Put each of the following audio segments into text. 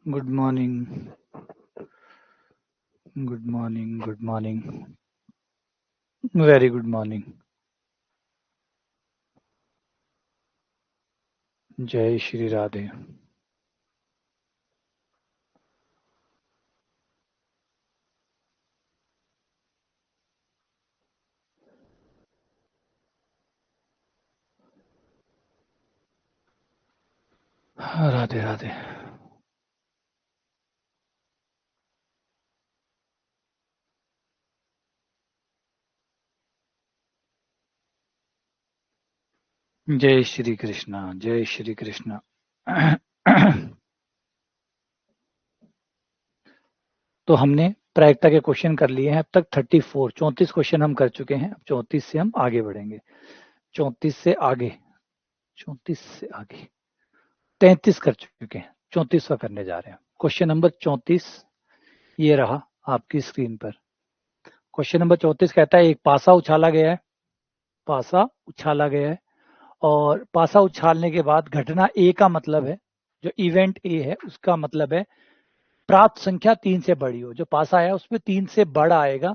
Good morning, good morning, good morning, very good morning. जय श्री राधे। राधे राधे। जय श्री कृष्णा, जय श्री कृष्णा। तो हमने प्रायिकता के क्वेश्चन कर लिए हैं अब तक 34 क्वेश्चन हम कर चुके हैं। अब 34 से हम आगे बढ़ेंगे। 34 से आगे 34 से आगे 33 कर चुके हैं, 34वां करने जा रहे हैं। क्वेश्चन नंबर 34 ये रहा आपकी स्क्रीन पर। क्वेश्चन नंबर 34 कहता है एक पासा उछाला गया है, पासा उछाला गया है और पासा उछालने के बाद घटना ए का मतलब है, जो इवेंट ए है उसका मतलब है प्राप्त संख्या 3 से बड़ी हो। जो पासा आया उसमें 3 से बड़ा आएगा,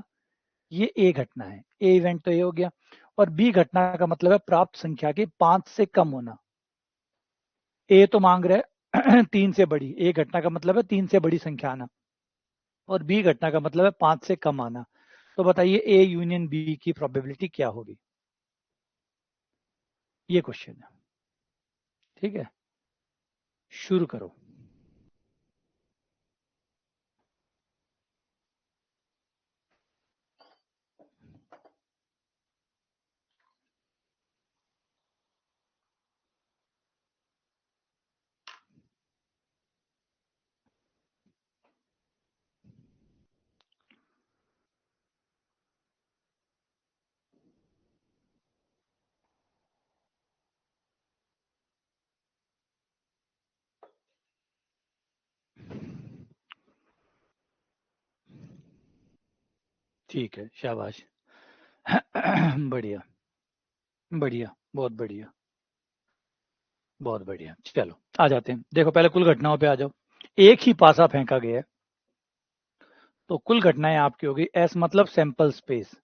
ये ए घटना है। ए इवेंट तो ये हो गया। और बी घटना का मतलब है प्राप्त संख्या के 5 से कम होना। ए तो मांग रहे है 3 से बड़ी, ए घटना का मतलब है 3 से बड़ी संख्या आना और बी घटना का मतलब है 5 से कम आना। तो बताइए ए यूनियन बी की प्रोबेबिलिटी क्या होगी? ये क्वेश्चन है। ठीक है, शुरू करो। ठीक है, शाबाश। बढ़िया, बढ़िया, बहुत बढ़िया, बहुत बढ़िया। चलो आ जाते हैं। देखो पहले कुल घटनाओं पे आ जाओ। एक ही पासा फेंका गया है तो कुल घटनाएं आपकी होगी एस मतलब सैंपल स्पेस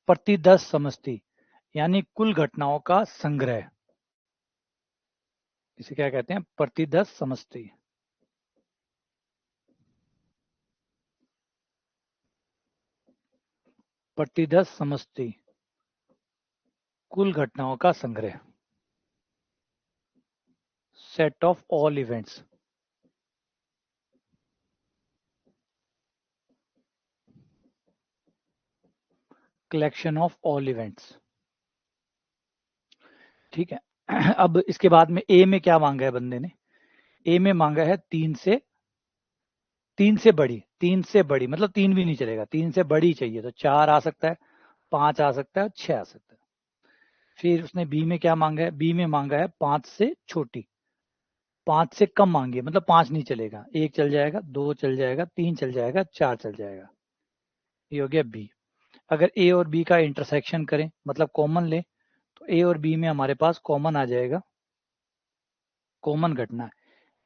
प्रति 10 समष्टि, यानी कुल घटनाओं का संग्रह। इसे क्या कहते हैं? प्रति 10 समष्टि। प्रति 10 समष्टि कुल घटनाओं का संग्रह। Set of all events. Collection of all events. ठीक है। अब इसके बाद में ए में क्या मांगा है बंदे ने? ए में मांगा है 3 से बड़ी, 3 से बड़ी मतलब 3 भी नहीं चलेगा, 3 से बड़ी चाहिए तो 4 आ सकता है, 5 आ सकता है, 6 आ सकता है। फिर उसने बी में क्या मांगा है? बी में मांगा है 5 से छोटी, 5 से कम मांगी है, मतलब 5 नहीं चलेगा, 1 चल जाएगा, 2 चल जाएगा, 3 चल जाएगा, 4 चल जाएगा। ये हो गया बी। अगर ए और बी का इंटरसेक्शन करें मतलब कॉमन लें तो ए और बी में हमारे पास कॉमन आ जाएगा, कॉमन घटना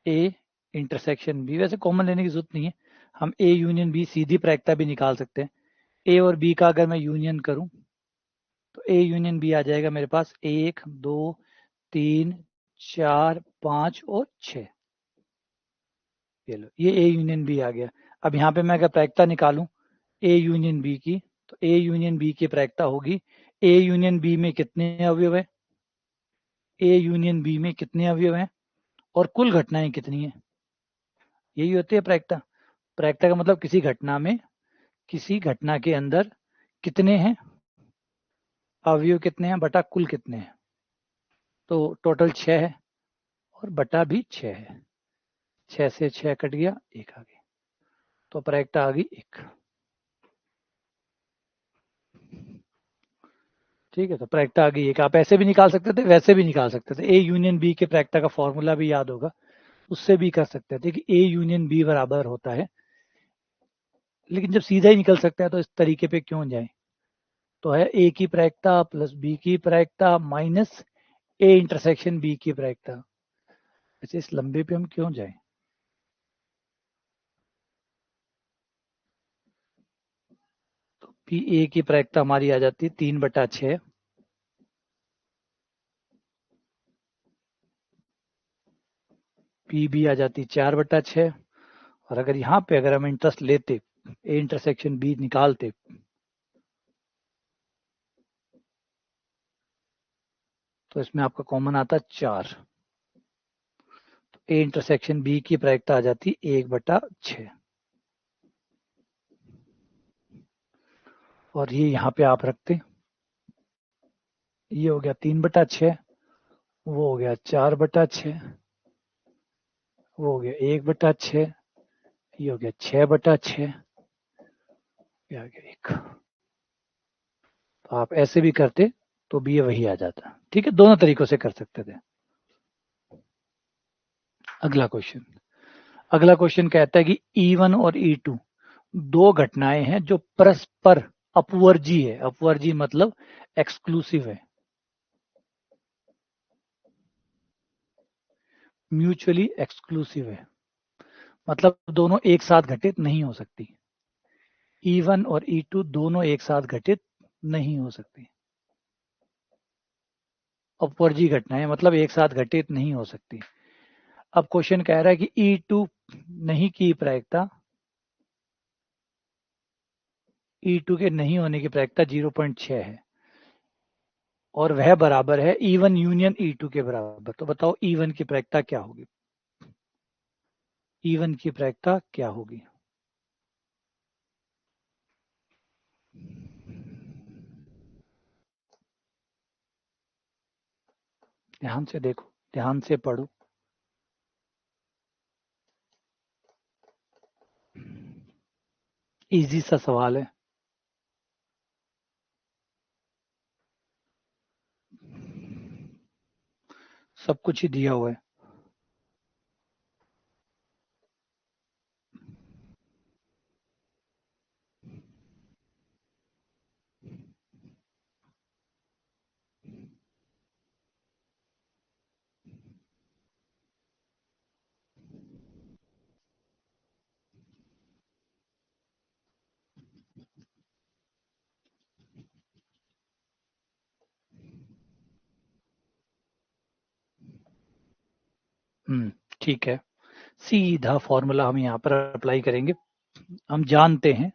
ए इंटरसेक्शन बी। वैसे कॉमन लेने की जरूरत नहीं है, हम ए यूनियन बी सीधी प्रायिकता भी निकाल सकते हैं। ए और बी का अगर मैं यूनियन करूं तो ए यूनियन बी आ जाएगा मेरे पास 1 2 3 4 5 और 6। ये लो, ये ए यूनियन बी आ गया। अब यहाँ पे मैं अगर प्रायिकता निकालूं ए यूनियन बी की तो ए यूनियन बी की प्रायिकता होगी ए यूनियन बी में कितने अवयव है, ए यूनियन बी में कितने अवयव हैं और कुल घटनाएं कितनी है। यही होती है प्रायिकता। प्रायिकता का मतलब किसी घटना में, किसी घटना के अंदर कितने हैं अवयव, कितने हैं बटा कुल कितने हैं। तो टोटल 6 है और बटा भी 6 है। 6 से 6 कट गया, 1 आ गया, तो प्रायिकता आ गई 1। ठीक है, तो प्रायिकता आ गई 1। आप ऐसे भी निकाल सकते थे, वैसे भी निकाल सकते थे। ए यूनियन बी के प्रायिकता का फॉर्मूला भी याद होगा, उससे भी कर सकते थे कि ए यूनियन बी बराबर होता है। लेकिन जब सीधा ही निकल सकता है तो इस तरीके पे क्यों जाए? तो है ए की प्रायिकता प्लस बी की प्रायिकता माइनस ए इंटरसेक्शन बी की प्रायिकता। वैसे इस लंबे पे हम क्यों जाए? पी ए की प्रायिकता हमारी आ जाती है 3/6, पी बी आ जाती 4/6, और अगर यहाँ पे अगर हम इंटरेस्ट लेते, ए इंटरसेक्शन बी निकालते, तो इसमें आपका कॉमन आता 4, तो ए इंटरसेक्शन बी की प्रायिकता आ जाती 1/6, और ये यहाँ पे आप रखते, ये हो गया 3/6, वो हो गया 4/6, वो हो गया 1/6, ये हो गया 6/6, ये आ गया 1। तो आप ऐसे भी करते तो भी ये वही आ जाता। ठीक है, दोनों तरीकों से कर सकते थे। अगला क्वेश्चन कहता है कि E1 और E2 दो घटनाएं हैं जो परस्पर अपवर्जी है। अपवर्जी मतलब एक्सक्लूसिव है, म्यूचुअली एक्सक्लूसिव है, मतलब दोनों एक साथ घटित नहीं हो सकती। E1 और E2 दोनों एक साथ घटित नहीं हो सकती। अपवर्जी घटनाएं मतलब एक साथ घटित नहीं हो सकती। अब क्वेश्चन कह रहा है कि E2 नहीं की प्रायिकता, E2 के नहीं होने की प्रायिकता 0.6 है, और वह बराबर है E1 यूनियन E2 के बराबर। तो बताओ E1 की प्रायिकता क्या होगी? E1 की प्रायिकता क्या होगी? ध्यान से देखो, ध्यान से पढ़ो। इजी सा सवाल है। सब कुछ ही दिया हुआ है। ठीक है, सीधा फॉर्मूला हम यहाँ पर अप्लाई करेंगे। हम जानते हैं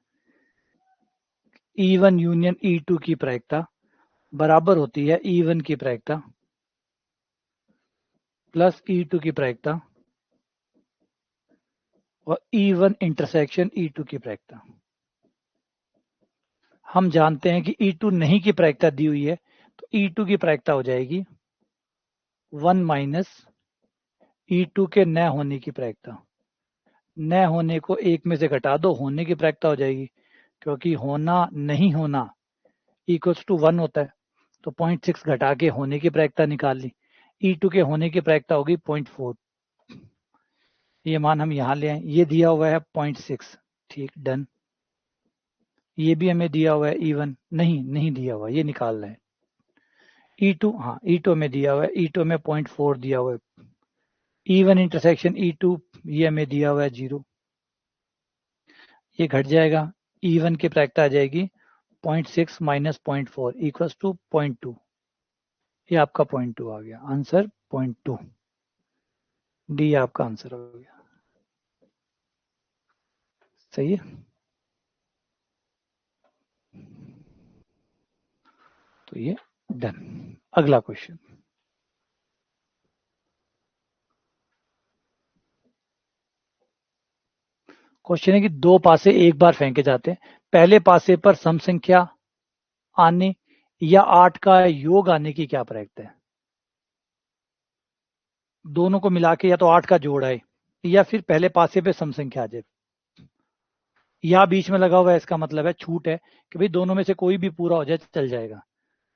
E1 यूनियन E2 की प्रायिकता बराबर होती है E1 की प्रायिकता प्लस E2 की प्रायिकता और E1 इंटरसेक्शन E2 की प्रायिकता। हम जानते हैं कि E2 नहीं की प्रायिकता दी हुई है, तो E2 की प्रायिकता हो जाएगी 1 माइनस E2 के न होने की प्रायिकता। न होने को एक में से घटा दो, होने की प्रायिकता हो जाएगी, क्योंकि होना नहीं होना इक्वल्स टू 1 होता है। तो 0.6 घटा के होने की प्रायिकता निकाल ली। E2 के होने की प्रायिकता होगी 0.4, ये मान हम यहाँ ले आए। ये दिया हुआ है 0.6, ठीक, डन। ये भी हमें दिया हुआ है E1, नहीं दिया हुआ, ये निकालना है। E2, हाँ E2 में दिया हुआ है, E2 में 0.4 दिया हुआ है। E1 इंटरसेक्शन E2 ये हमें दिया हुआ है 0, ये घट जाएगा। E1 की प्रायिकता आ जाएगी 0.6 माइनस 0.4 इक्वल्स टू 0.2। ये आपका 0.2 आ गया आंसर, 0.2 डी आपका आंसर हो गया। सही है, तो ये डन। अगला क्वेश्चन, क्वेश्चन है कि दो पासे एक बार फेंके जाते हैं, पहले पासे पर सम संख्या आने या 8 का योग आने की क्या प्रायिकता है? दोनों को मिला के या तो 8 का जोड़ आए या फिर पहले पासे पे सम संख्या आ जाए। या बीच में लगा हुआ है, इसका मतलब है छूट है कि भाई दोनों में से कोई भी पूरा हो जाए चल जाएगा।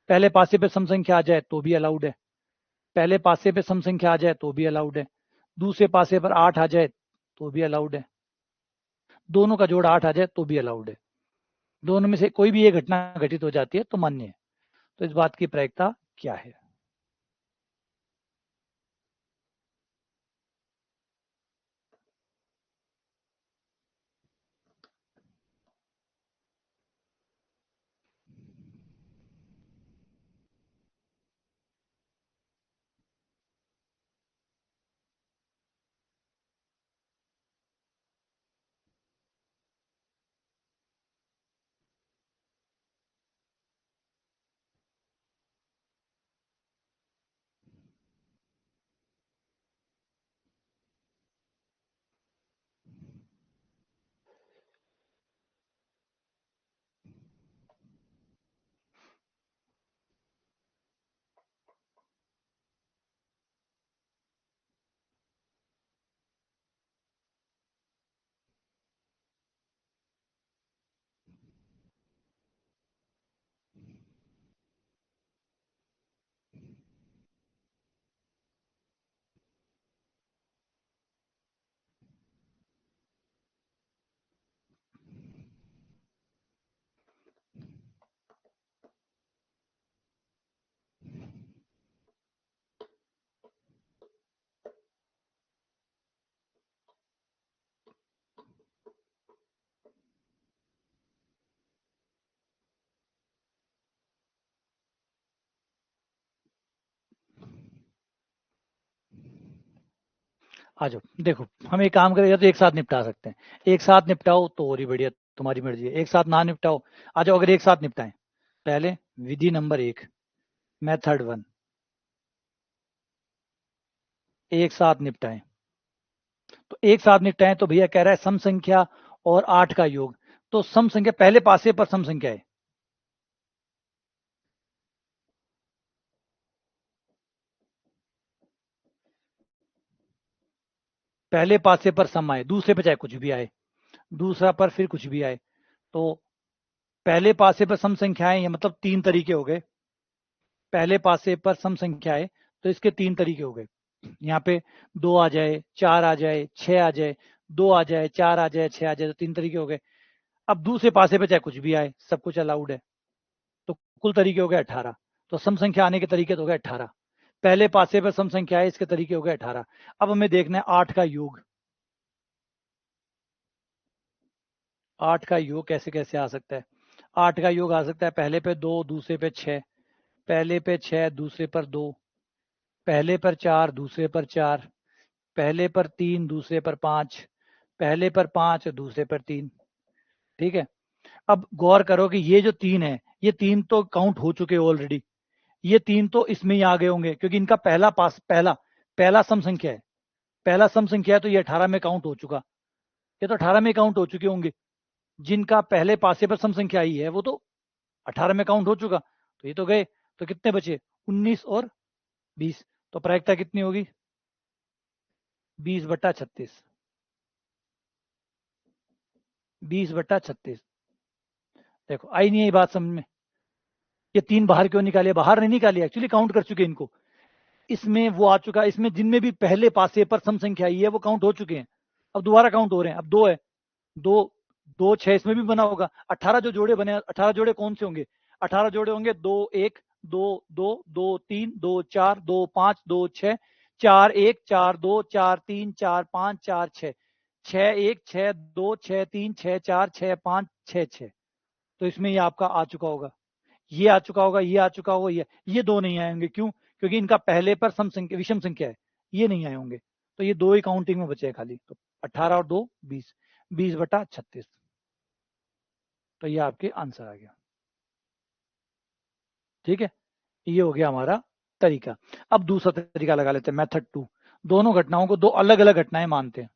पहले पासे पे सम संख्या आ जाए तो भी अलाउड है, पहले पासे पे सम संख्या आ जाए तो भी अलाउड है, दूसरे पासे पर 8 आ जाए तो भी अलाउड है, दोनों का जोड़ 8 आ जाए तो भी अलाउड है। दोनों में से कोई भी एक घटना घटित हो जाती है तो मान्य है। तो इस बात की प्रायिकता क्या है? आ जाओ, देखो हम एक काम करें, या तो एक साथ निपटा सकते हैं, एक साथ निपटाओ तो और ही बढ़िया, तुम्हारी मर्जी है, एक साथ ना निपटाओ। आ जाओ, अगर एक साथ निपटाएं, पहले विधि नंबर 1, मेथड 1, एक साथ निपटाएं। तो एक साथ निपटाएं तो भैया कह रहा है सम संख्या और 8 का योग। तो सम संख्या पहले पासे पर सम संख्या है, पहले पासे पर सम आए, दूसरे पे चाहे कुछ भी आए, दूसरा पर फिर कुछ भी आए। तो पहले पासे पर सम संख्याएं, ये मतलब 3 तरीके हो गए। पहले पासे पर सम संख्याएं, तो इसके 3 तरीके हो गए। यहाँ पे 2 आ जाए, 4 आ जाए, 6 आ जाए, 2 आ जाए, 4 आ जाए, 6 आ जाए, तो 3 तरीके हो गए। अब दूसरे पासे पे चाहे कुछ भी आए, सब कुछ अलाउड है। तो कुल तरीके हो गए 18। तो सम संख्या आने के तरीके तो हो गए 18। पहले पासे पर सम संख्या है, इसके तरीके हो गए 18। अब हमें देखना है 8 का योग। 8 का योग कैसे कैसे आ सकता है? 8 का योग आ सकता है पहले पे 2, दूसरे पे 6, पहले पे 6, दूसरे पर 2, पहले पर 4, दूसरे पर 4, पहले पर 3, दूसरे पर 5, पहले पर 5, दूसरे पर 3। ठीक है। अब गौर करो कि ये जो 3 है, ये 3 तो काउंट हो चुके ऑलरेडी। ये 3 तो इसमें ही आ गए होंगे, क्योंकि इनका पहला पास, पहला पहला सम संख्या है, पहला सम संख्या है, तो ये 18 में काउंट हो चुका। ये तो 18 में काउंट हो चुके होंगे। जिनका पहले पासे पर सम संख्या आई है वो तो 18 में काउंट हो चुका, तो ये तो गए। तो कितने बचे? 19 और 20। तो प्रायिकता कितनी होगी? 20/36। 20/36। देखो आई नहीं है बात समझ में? ये 3 बाहर क्यों निकाले? बाहर नहीं निकाले, एक्चुअली काउंट कर चुके इनको। इसमें वो आ चुका, इसमें जिनमें भी पहले पासे पर सम संख्या आई है वो काउंट हो चुके हैं। अब दोबारा काउंट हो रहे हैं। अब 2 है, 2, 2, 6 इसमें भी बना होगा। 18 जो जोड़े बने, 18 जोड़े कौन से होंगे? 18 जोड़े होंगे 2 1 2 2 2 3 2 4 2 5 2 6, 4 1 4 2 4 3 4 5 4 6, 6 1 6 2 6 3 6 4 6 5 6 6। तो इसमें ये आपका आ चुका होगा, ये आ चुका होगा, ये आ चुका होगा, ये 2 नहीं आए होंगे। क्यों? क्योंकि इनका पहले पर सम संख्या, विषम संख्या है, ये नहीं आए होंगे। तो ये 2 ही काउंटिंग में बचे हैं खाली। तो 18 और 2 20, 20/36। तो ये आपके आंसर आ गया। ठीक है, ये हो गया हमारा तरीका। अब दूसरा तरीका लगा लेते हैं, मेथड 2। दोनों घटनाओं को दो अलग अलग घटनाएं मानते हैं,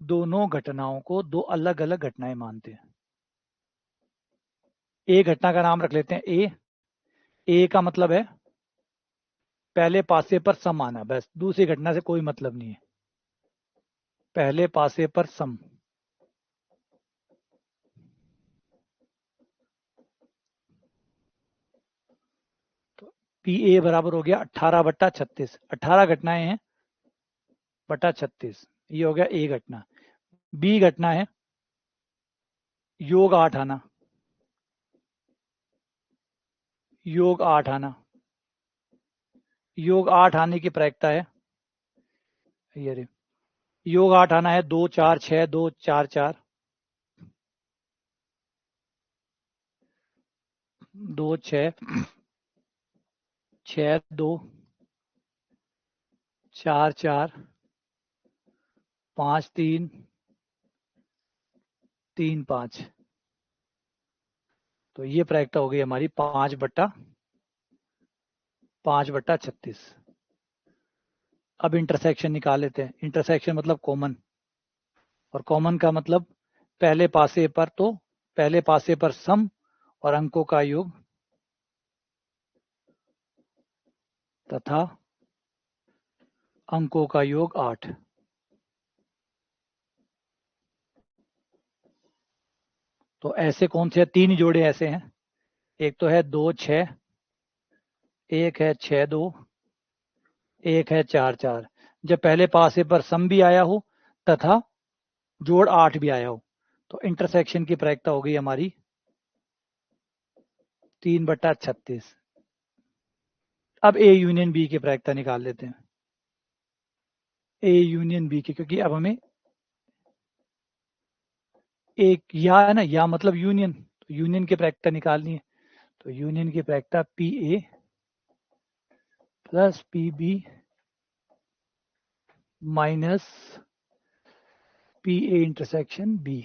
दोनों घटनाओं को दो अलग अलग घटनाएं मानते हैं। ए घटना का नाम रख लेते हैं ए। ए का मतलब है पहले पासे पर सम आना, बस, दूसरी घटना से कोई मतलब नहीं है। पहले पासे पर सम, तो पी ए बराबर हो गया 18/36। 18 घटनाएं हैं बटा 36, ये हो गया ए घटना। बी घटना है योग 8 आना, योग 8 आना। योग 8 आने की प्रायिकता है, ये रे, योग 8 आना है 2 4 6 2 4 4, 2 6 6 2 4 4 5 3 3 5। तो ये प्रायिकता हो गई हमारी 5/36। अब इंटरसेक्शन निकाल लेते हैं। इंटरसेक्शन मतलब कॉमन, और कॉमन का मतलब पहले पासे पर, तो पहले पासे पर सम और अंकों का योग तथा अंकों का योग 8। तो ऐसे कौन से 3 जोड़े ऐसे हैं, एक तो है 2 6, एक है 6 2, एक है 4 4। जब पहले पासे पर सम भी आया हो तथा जोड़ 8 भी आया हो, तो इंटरसेक्शन की प्रायिकता हो गई हमारी 3/36। अब ए यूनियन बी की प्रायिकता निकाल लेते हैं, ए यूनियन बी की, क्योंकि अब हमें एक या है ना, या मतलब यूनियन, तो यूनियन की प्रायिकता निकालनी है। तो यूनियन की प्रायिकता P A plus P B minus P A intersection B,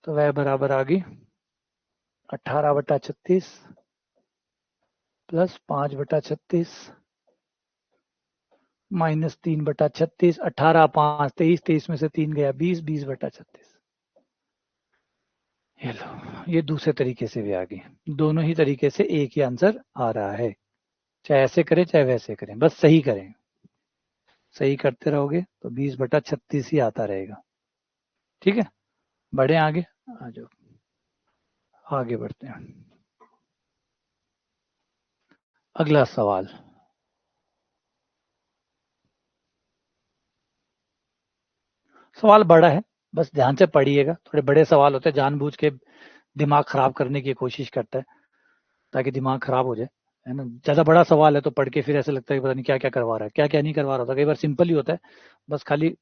तो वह बराबर आ गई 18/36 प्लस 5/36 माइनस 3/36, 18 5 23, 23 में से 3 गया 20, 20/36। ये लो, ये दूसरे तरीके से भी आ गई। दोनों ही तरीके से एक ही आंसर आ रहा है, चाहे ऐसे करें चाहे वैसे करें, बस सही करें। सही करते रहोगे तो 20/36 ही आता रहेगा। ठीक है, बढ़े आगे, आ जाओ आगे बढ़ते हैं। अगला सवाल, सवाल बड़ा है, बस ध्यान से पढ़िएगा। थोड़े बड़े सवाल होते हैं, जानबूझ के दिमाग खराब करने की कोशिश करता है ताकि दिमाग खराब हो जाए, है ना। ज्यादा बड़ा सवाल है तो पढ़ के फिर ऐसा लगता है कि पता नहीं क्या क्या करवा रहा है, क्या क्या नहीं करवा रहा होता। कई बार सिंपल ही होता है, बस खाली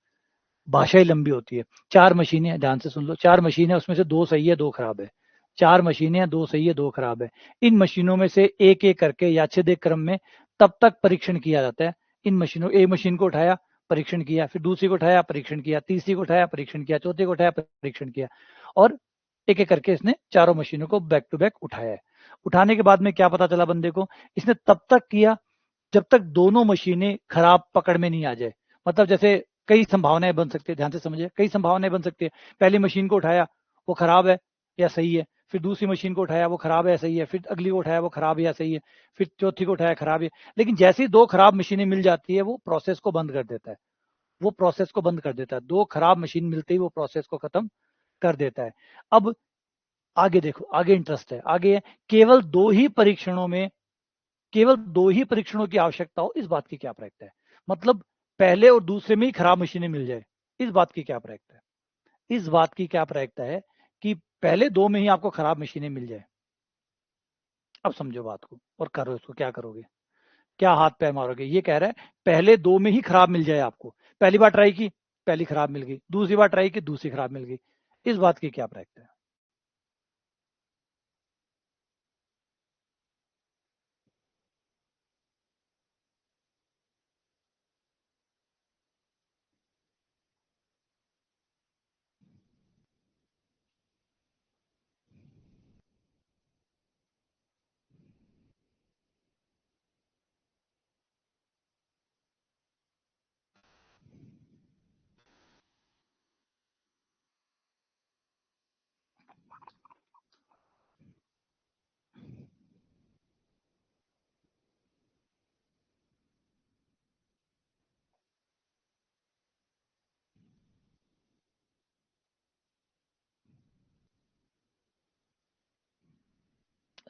भाषा ही लंबी होती है। 4 मशीनें हैं, ध्यान से सुन लो। 4 मशीनें, उसमें से 2 सही है 2 खराब है। 4 मशीनें हैं, 2 सही है 2 खराब है। इन मशीनों में से एक एक करके यादृच्छिक क्रम में तब तक परीक्षण किया जाता है। इन मशीनों, एक मशीन को उठाया, परीक्षण किया, फिर दूसरी को उठाया, परीक्षण किया, तीसरी को उठाया, परीक्षण किया, चौथी को उठाया, परीक्षण किया, और एक एक करके इसने चारों मशीनों को बैक टू बैक उठाया है। उठाने के बाद में क्या पता चला बंदे को, इसने तब तक किया जब तक दोनों मशीनें खराब पकड़ में नहीं आ जाए। मतलब जैसे कई संभावनाएं बन सकती है, ध्यान से समझिए, कई संभावनाएं बन सकती है। पहली मशीन को उठाया, वो खराब है या सही है, फिर दूसरी मशीन को उठाया, वो खराब है या सही है, फिर अगली को उठाया, वो खराब है या सही है, फिर चौथी को उठाया, खराब है। लेकिन जैसे ही 2 खराब मशीनें मिल जाती है, वो प्रोसेस को बंद कर देता है। वो प्रोसेस को बंद कर देता है, 2 खराब मशीन मिलते ही वो प्रोसेस को खत्म कर देता है। अब आगे देखो, आगे इंटरेस्ट है, आगे है, केवल दो ही परीक्षणों की आवश्यकता हो, इस बात की क्या प्रायिकता है। मतलब पहले और दूसरे में ही खराब मशीनें मिल जाए, इस बात की क्या प्रायिकता है। इस बात की क्या प्रायिकता है कि पहले 2 में ही आपको खराब मशीनें मिल जाए। अब समझो बात को और करो इसको, क्या करोगे, क्या हाथ पैर मारोगे। ये कह रहा है पहले 2 में ही खराब मिल जाए आपको। पहली बार ट्राई की, पहली खराब मिल गई, दूसरी बार ट्राई की, दूसरी खराब मिल गई, इस बात की क्या प्रायिकता है।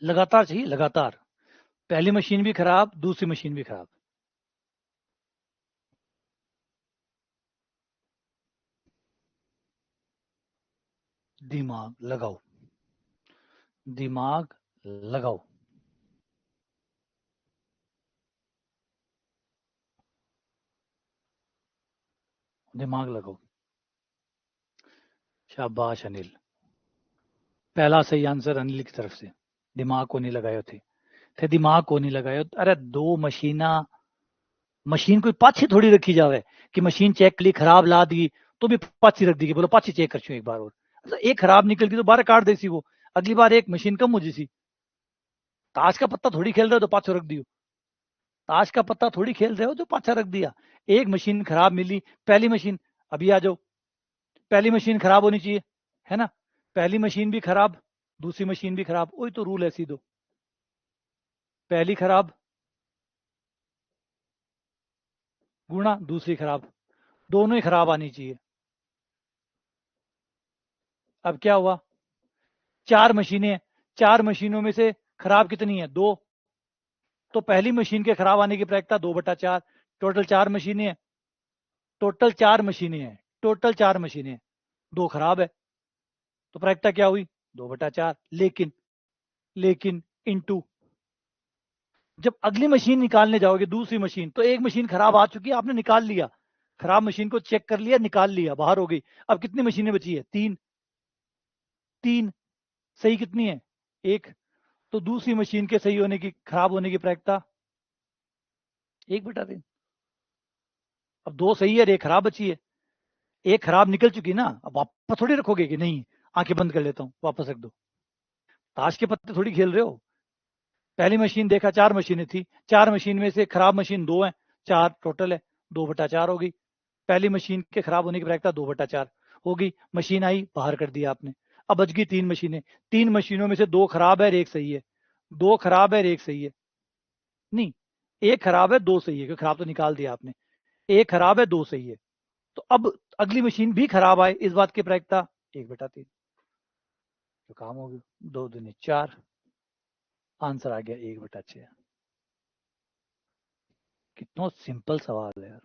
लगातार चाहिए, लगातार। पहली मशीन भी खराब, दूसरी मशीन भी खराब। दिमाग लगाओ, दिमाग लगाओ, दिमाग लगाओ। शाबाश अनिल, पहला सही आंसर अनिल की तरफ से। दिमाग को नहीं लगाए थे दिमाग को नहीं लगाए। अरे 2 मशीना, मशीन कोई पाछी थोड़ी रखी जावे कि मशीन चेक ली खराब ला दी तो भी पाछी रख दी, बोलो पाछी चेक कर एक बार और। अच्छा, एक खराब निकल गई तो बाहर काट देसी वो, अगली बार एक मशीन कम हो जैसी। ताश का पत्ता थोड़ी खेल रहे हो तो पाछो रख दियो, ताश का पत्ता थोड़ी खेल रहे हो जो पाछा रख दिया। एक मशीन खराब मिली, पहली मशीन, अभी आ जाओ, पहली मशीन खराब होनी चाहिए, है ना। पहली मशीन भी खराब, दूसरी मशीन भी खराब, वही तो रूल है सीधो। पहली खराब गुणा दूसरी खराब, दोनों ही खराब आनी चाहिए। अब क्या हुआ, 4 मशीनें हैं, 4 मशीनों में से खराब कितनी है, 2। तो पहली मशीन के खराब आने की प्रायिकता 2/4। टोटल 4 मशीनें हैं, टोटल 4 मशीनें हैं, टोटल 4 मशीनें हैं, 2 खराब है, तो प्रायिकता क्या हुई, 2/4। लेकिन इनटू, जब अगली मशीन निकालने जाओगे, दूसरी मशीन, तो एक मशीन खराब आ चुकी है, आपने निकाल लिया, खराब मशीन को चेक कर लिया, निकाल लिया, बाहर हो गई। अब कितनी मशीनें बची है, 3। 3 सही कितनी है, 1। तो दूसरी मशीन के सही होने की, खराब होने की प्रायिकता 1/3। अब 2 सही है और 1 खराब बची है। 1 खराब निकल चुकी ना, अब वापस थोड़ी रखोगे कि नहीं आंखें बंद कर लेता हूँ वापस रख दो। ताश के पत्ते थोड़ी खेल रहे हो। पहली मशीन देखा 4 मशीनें थी, 4 मशीन में से खराब मशीन 2 है, 4 टोटल है, 2/4 होगी। पहली मशीन के खराब होने की प्रायिकता 2/4 होगी। मशीन आई बाहर कर दिया आपने। अब बच गई 3 मशीनें, 3 मशीनों में से 2 खराब है और 1 सही है, 2 खराब है और 1 सही है। नहीं, 1 खराब है 2 सही है, क्योंकि खराब तो निकाल दिया आपने। 1 खराब है 2 सही है, तो अब अगली मशीन भी खराब आए, इस बात की प्रायिकता 1/3। तो काम हो गया, 2 दूनी 4, आंसर आ गया 1/6। कितना सिंपल सवाल है यार।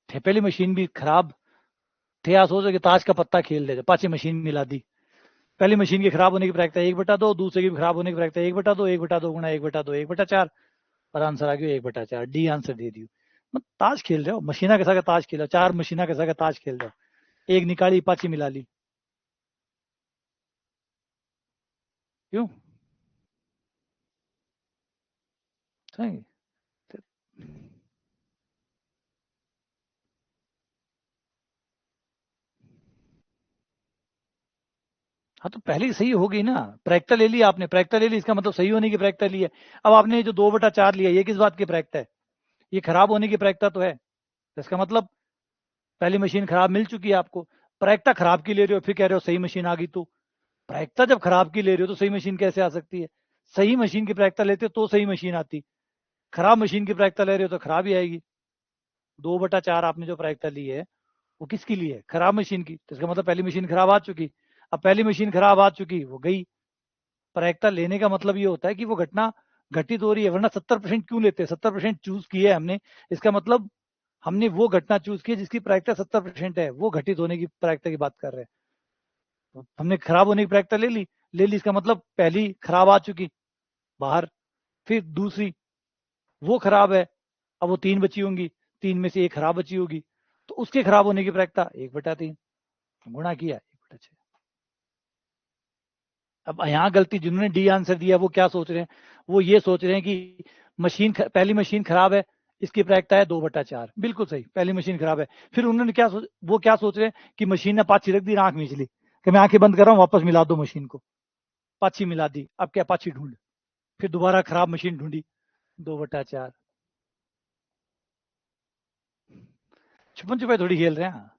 थे पहली मशीन भी खराब थे, आप सोचो कि ताश का पत्ता खेल रहे थे, पांचवी मशीन मिला दी। पहली मशीन के खराब होने की प्रायिकता 1/2, दूसरे की खराब होने की प्रायिकता 1/2, 1/2 गुणा 1/2, 1/4, और आंसर आ गया 1/4। डी आंसर दे दियो। मतलब ताश खेल रहे हो, मशीना के साथ ताश खेलो, 4 मशीना के साथ ताश खेल रहे हो, एक निकाली पांचवी मिला ली। क्यों? सही। हाँ, तो पहले ही सही हो गई ना, प्रायिकता ले ली आपने, प्रायिकता ले ली, इसका मतलब सही होने की प्रायिकता ली है। अब आपने जो 2/4 लिया, ये किस बात की प्रायिकता है? ये खराब होने की प्रायिकता तो है, तो इसका मतलब पहली मशीन खराब मिल चुकी है आपको। प्रायिकता खराब की ले रहे हो, फिर कह रहे हो सही मशीन आ गई। तो प्रायिकता जब खराब की ले रहे हो तो सही मशीन कैसे आ सकती है? सही मशीन की प्रायिकता लेते तो सही मशीन आती, खराब मशीन की प्रायिकता ले रहे हो तो खराब ही आएगी। 2/4 आपने जो प्रायिकता ली है वो किसकी ली है? खराब मशीन की, तो इसका मतलब पहली मशीन खराब आ चुकी। अब पहली मशीन खराब आ चुकी, वो गई। प्रायिकता लेने का मतलब ये होता है कि वो घटना घटित हो रही है, वरना 70% क्यों लेते हैं? 70% चूज किए हमने, इसका मतलब हमने वो घटना चूज की जिसकी प्रायिकता 70% है, वो घटित होने की प्रायिकता की बात कर रहे हैं। तो हमने खराब होने की प्रायिकता ले ली, इसका मतलब पहली खराब आ चुकी बाहर, फिर दूसरी वो खराब है, अब वो 3 बची होंगी, 3 में से 1 खराब बची होगी, तो उसके खराब होने की प्रायिकता 1/3, गुणा किया 1/6। अब यहाँ गलती जिन्होंने डी आंसर दिया वो क्या सोच रहे हैं? वो ये सोच रहे हैं कि पहली मशीन खराब है, इसकी प्रायिकता है 2/4। बिल्कुल सही, पहली मशीन खराब है। फिर उन्होंने वो क्या सोच रहे हैं कि मशीन ने पाछी रख दी, आंख मीच ली कि मैं आंखें बंद कर रहा हूँ, वापस मिला दो मशीन को। पाछी मिला दी, अब क्या पाछी ढूंढ, फिर दोबारा खराब मशीन ढूंढी, 2/4। छुपन छुपाई थोड़ी खेल रहे हैं।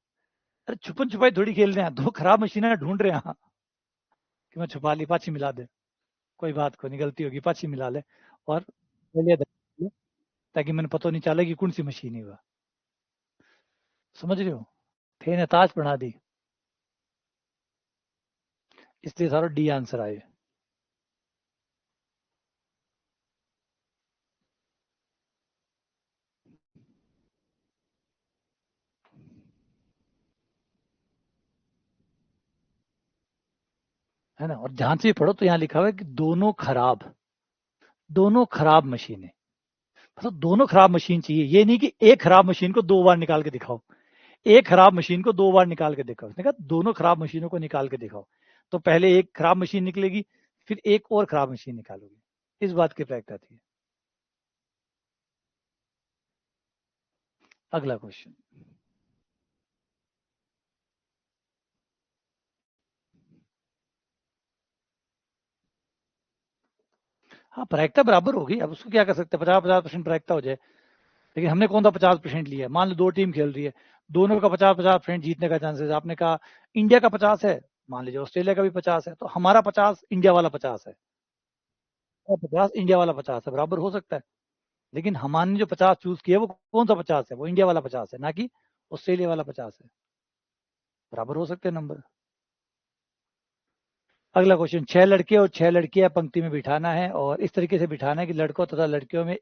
अरे छुपन छुपाई थोड़ी खेल रहे हैं, 2 खराब मशीनें ढूंढ रहे हैं कि मैं छुपा ली, पाछी मिला दे। कोई बात को नहीं, गलती होगी, पाछी मिला ले और ताकि मैंने पता नहीं चला कि कौन सी मशीन है वह। समझ रहे हो? थे ने ताश बना दी, इसलिए सारा डी आंसर आए। है ना? और ध्यान से पढ़ो तो यहाँ लिखा हुआ है कि दोनों खराब मशीनें, मतलब दोनों खराब मशीन चाहिए, ये नहीं कि एक खराब मशीन को 2 बार निकाल के दिखाओ। एक खराब मशीन को 2 बार निकाल के दिखाओ, उसने कहा दोनों खराब मशीनों को निकाल के दिखाओ। तो पहले एक खराब मशीन निकलेगी, फिर एक और खराब मशीन निकालोगे, इस बात की प्रायिकता थी। अगला क्वेश्चन। हाँ, प्रायिकता बराबर होगी, अब उसको क्या कर सकते हैं, 50-50% प्रायिकता हो जाए। लेकिन हमने कौन सा 50% लिया है? मान लो 2 टीम खेल रही है, दोनों का 50-50% जीतने का चांसेस। आपने कहा इंडिया का 50 है, मान लीजिए ऑस्ट्रेलिया का भी 50 है, तो हमारा 50, इंडिया वाला 50 है, और 50 इंडिया वाला 50 है, बराबर हो सकता है। लेकिन हमने जो 50 चूज किया वो कौन सा 50 है? वो इंडिया वाला 50 है, ना कि ऑस्ट्रेलिया वाला 50 है। बराबर हो सकते हैं नंबर। अगला क्वेश्चन, 6 लड़के और 6 लड़कियां पंक्ति में बिठाना है, और इस तरीके से बिठाना है कि लड़कों तथा लड़कियों में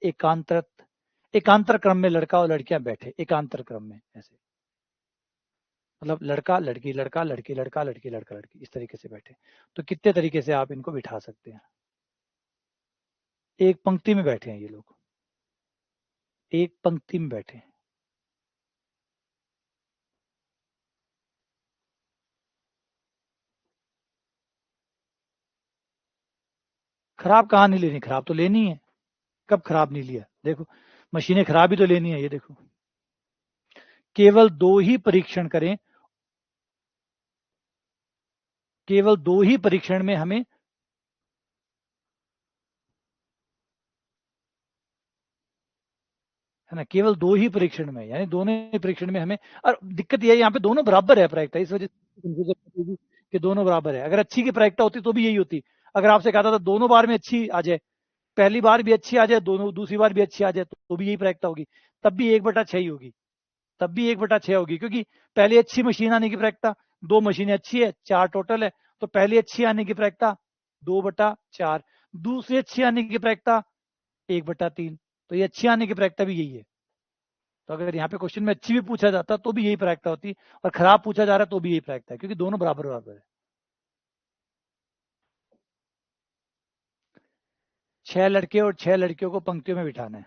एकांतर क्रम में लड़का और लड़कियां बैठे, एकांतर क्रम में ऐसे, मतलब लड़का लड़की लड़का लड़की लड़का लड़की लड़का लड़की, इस तरीके से बैठे। तो कितने तरीके से आप इनको बिठा सकते हैं? एक पंक्ति में बैठे हैं ये लोग, एक पंक्ति में बैठे हैं। खराब कहाँ नहीं लेनी, खराब तो लेनी है। कब खराब नहीं लिया? देखो मशीनें खराब ही तो लेनी है। ये देखो केवल 2 ही परीक्षण करें, केवल 2 ही परीक्षण में हमें है ना, केवल 2 ही परीक्षण में, यानी दोनों ही परीक्षण में हमें, और दिक्कत यह है यहाँ पे दोनों बराबर है प्रायिकता, इस वजह से कंफ्यूजन होगी कि दोनों बराबर है। अगर अच्छी की प्रायिकता होती तो भी यही होती। अगर आपसे कहा था दोनों बार में अच्छी आ जाए, पहली बार भी अच्छी आ जाए, दोनों दूसरी बार भी अच्छी आ जाए, तो भी यही प्रायिकता होगी, तब भी 1/6 ही होगी, तब भी 1/6 होगी, क्योंकि पहले अच्छी मशीन आने की प्रायिकता, 2 मशीनें अच्छी है, 4 टोटल है, तो पहले अच्छी आने की प्रायिकता 2/4, दूसरी अच्छी आने की प्रायिकता 1/3, तो ये अच्छी आने की प्रायिकता भी यही है। तो अगर यहाँ पे क्वेश्चन में अच्छी भी पूछा जाता तो भी यही प्रायिकता होती, और खराब पूछा जा रहा है तो भी यही प्रायिकता है, क्योंकि दोनों बराबर बराबर है। 6 लड़के और 6 लड़कियों को पंक्तियों में बिठाना है।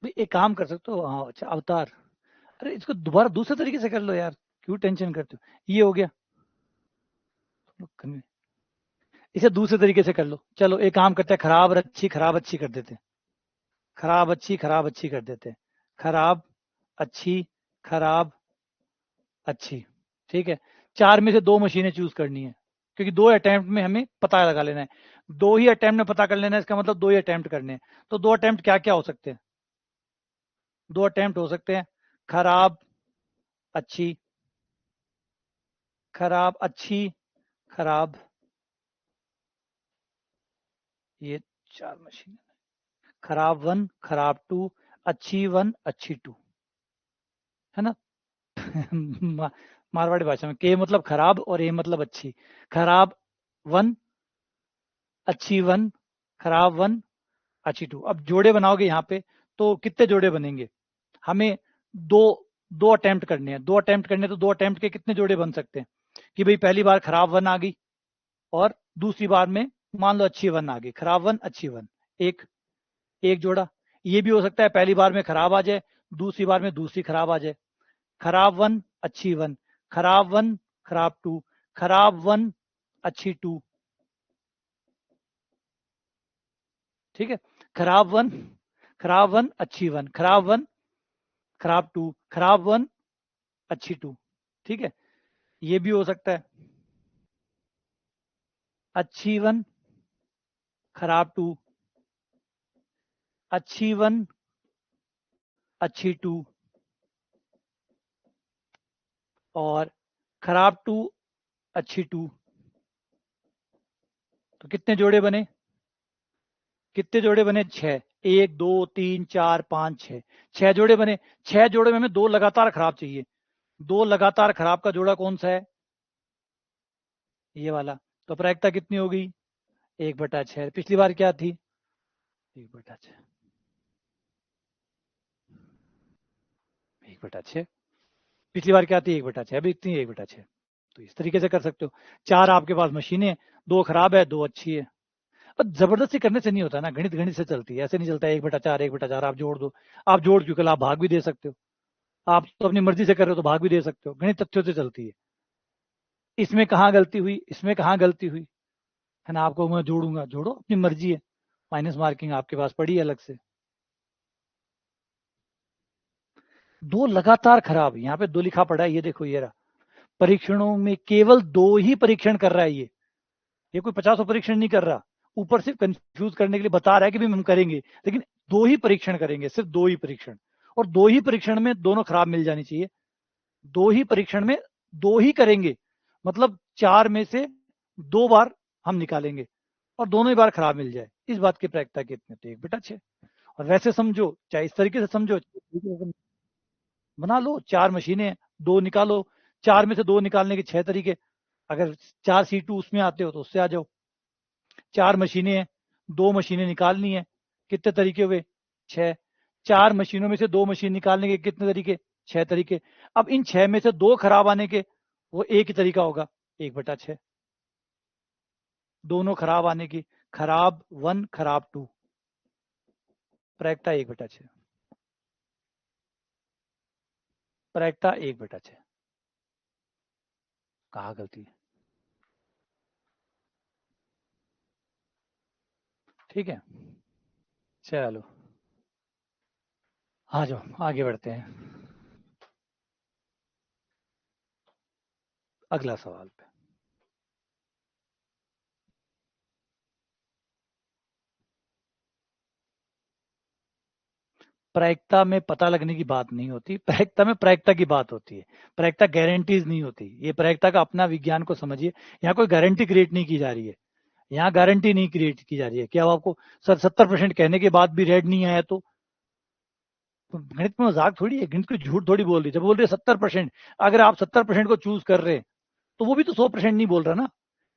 भाई एक काम कर सकते हो, हाँ अच्छा अवतार, अरे इसको दोबारा दूसरे तरीके से कर लो यार, क्यों टेंशन करते हो? ये हो गया, इसे दूसरे तरीके से कर लो। चलो एक काम करते हैं, खराब और अच्छी, खराब अच्छी कर देते हैं, खराब अच्छी, खराब अच्छी कर देते हैं, खराब अच्छी, खराब अच्छी। ठीक है, 4 में से 2 मशीनें चूज करनी है, क्योंकि 2 अटेम्प्ट में हमें पता लगा लेना है, 2 ही अटेम्प्ट में पता कर लेना है, इसका मतलब 2 ही अटेम्प्ट करने हैं। तो 2 अटेम्प्ट क्या क्या हो सकते हैं? 2 अटेम्प्ट हो सकते हैं, खराब अच्छी, खराब अच्छी, खराब, ये 4 मशीन, खराब 1, खराब 2, अच्छी 1, अच्छी 2, है ना? मारवाड़ी भाषा में के मतलब खराब और ए मतलब अच्छी। खराब 1, अच्छी 1, खराब 1, अच्छी 2। अब जोड़े बनाओगे यहाँ पे, तो कितने जोड़े बनेंगे? हमें दो दो अटेम्प्ट करने हैं, 2 अटेम्प्ट करने, तो 2 अटेम्प्ट के कितने जोड़े बन सकते हैं? कि भाई पहली बार खराब 1 आ गई, और दूसरी बार में मान लो अच्छी 1 आ गई, खराब 1, अच्छी 1, एक एक जोड़ा। ये भी हो सकता है पहली बार में खराब आ जाए, दूसरी बार में दूसरी खराब आ जाए, खराब 1, अच्छी 1, खराब 1, खराब 2, खराब 1, अच्छी 2। ठीक है, खराब 1, खराब 1, अच्छी 1, खराब 1, खराब 2, खराब 1, अच्छी 2। ठीक है, ये भी हो सकता है अच्छी 1, खराब 2, अच्छी 1, अच्छी 2, और खराब 2, अच्छी 2। तो कितने जोड़े बने? कितने जोड़े बने? 6, 1 2 3 4 5 6, 6 जोड़े बने। 6 जोड़े में हमें 2 लगातार खराब चाहिए, दो लगातार खराब का जोड़ा कौन सा है? ये वाला। तो प्रायिकता कितनी होगी? 1/6। पिछली बार क्या थी? 1/6। 1/6। पिछली बार क्या थी? 1/6। अभी इतनी 1/6। तो इस तरीके से कर सकते हो। 4 आपके पास मशीनें, 2 खराब है, 2 अच्छी है। और जबरदस्ती करने से नहीं होता ना, गणित गणित से चलती है, ऐसे नहीं चलता 1/4 1/4 आप जोड़ दो। आप जोड़ क्यों? कल आप भाग भी दे सकते हो। आप तो अपनी मर्जी से कर रहे हो तो भाग भी दे सकते हो। गणित तथ्यों से चलती है। इसमें कहाँ गलती हुई, इसमें कहाँ गलती हुई, है ना? आपको मैं जोड़ूंगा, जोड़ो, अपनी मर्जी है। माइनस मार्किंग आपके पास पड़ी है अलग से। दो लगातार खराब, यहाँ पे 2 लिखा पड़ा है, ये देखो, ये रहा। परीक्षणों में केवल 2 ही परीक्षण कर रहा है ये कोई 50 परीक्षण नहीं कर रहा। ऊपर सिर्फ कंफ्यूज करने के लिए बता रहा है कि भी हम करेंगे, लेकिन 2 ही परीक्षण करेंगे, सिर्फ 2 ही परीक्षण। और 2 ही परीक्षण में दोनों खराब मिल जानी चाहिए। 2 ही परीक्षण में 2 ही करेंगे, मतलब 4 में से 2 बार हम निकालेंगे और दोनों ही बार खराब मिल जाए। इस बात की प्रायिकता कितनी? तो 1/6। और वैसे समझो, चाहे इस तरीके से समझो, बना लो। 4 मशीनें, 2 निकालो। 4 में से 2 निकालने के 6 तरीके। अगर 4 C2 उसमें आते हो तो उससे आ जाओ। 4 मशीनें हैं, 2 मशीनें निकालनी है, कितने तरीके हुए? 6। 4 मशीनों में से 2 मशीन निकालने के कितने तरीके? 6 तरीके। अब इन 6 में से 2 खराब आने के, वो एक ही तरीका होगा, 1/6। दोनों खराब आने की, खराब 1 खराब 2, प्रायिकता 1/6। प्रायिकता 1/6। कहाँ गलती है? ठीक है, चलो आ जाओ, आगे बढ़ते हैं अगला सवाल पे। प्रायिकता में पता लगने की बात नहीं होती, प्रायिकता में प्रायिकता की बात होती है। प्रायिकता गारंटीज नहीं होती। ये प्रायिकता का अपना विज्ञान को समझिए। यहाँ कोई गारंटी क्रिएट नहीं की जा रही है। यहाँ गारंटी नहीं क्रिएट की जा रही है। क्या आपको सर 70% कहने के बाद भी रेड नहीं आया तो गणित में मजाक थोड़ी है, गणित को झूठ थोड़ी बोल रही है। जब बोल रही है 70%, अगर आप 70% को चूज कर रहे हैं तो वो भी तो 100% नहीं बोल रहा ना।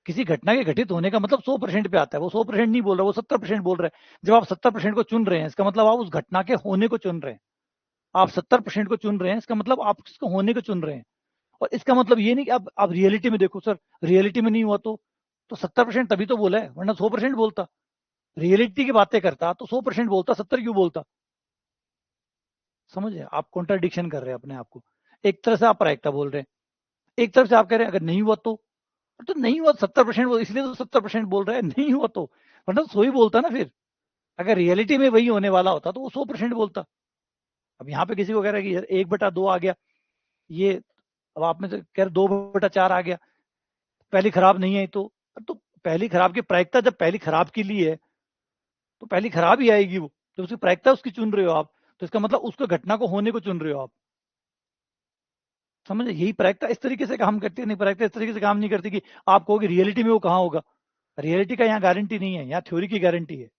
किसी घटना के घटित होने का मतलब 100% पे आता है। वो 100% नहीं बोल रहा, वो 70% बोल रहा है। जब आप 70% को चुन रहे हैं, इसका मतलब आप उस घटना के होने को चुन रहे हैं। आप 70% को चुन रहे हैं, इसका मतलब आप इसको होने को चुन रहे हैं। और इसका मतलब ये नहीं कि आप रियलिटी में देखो सर, रियलिटी में नहीं हुआ तो 70% तभी तो बोला है, वरना 100% बोलता। रियलिटी की बातें करता तो 100% बोलता, 70 क्यों बोलता? समझे? आप कॉन्ट्राडिक्शन कर रहे हैं अपने आप को। एक तरह से आप प्रायिकता बोल रहे हैं, एक तरफ से आप कह रहे हैं अगर नहीं हुआ तो नहीं हुआ 70%, इसलिए तो 70% बोल रहा है। नहीं हुआ तो, वरना तो 100 ही बोलता ना फिर। अगर रियलिटी में वही होने वाला होता तो वो 100% बोलता। अब यहाँ पे किसी को कह रहा है कि यार 1/2 आ गया, ये, अब आप में से कह रहे 2/4 आ गया, पहली खराब नहीं आई तो पहली खराब की प्रायिकता जब पहली खराब के लिए है तो पहली खराब ही आएगी वो। तो उसकी प्रायिकता उसकी चुन रहे हो आप, तो इसका मतलब उसको घटना को होने को चुन रहे हो आप। समझे? यही प्रायिकता इस तरीके से काम करती है। नहीं, प्रायिकता इस तरीके से काम नहीं करती कि आप कहोगे रियलिटी में वो कहाँ होगा। रियलिटी का यहाँ गारंटी नहीं है, यहाँ थ्योरी की गारंटी है।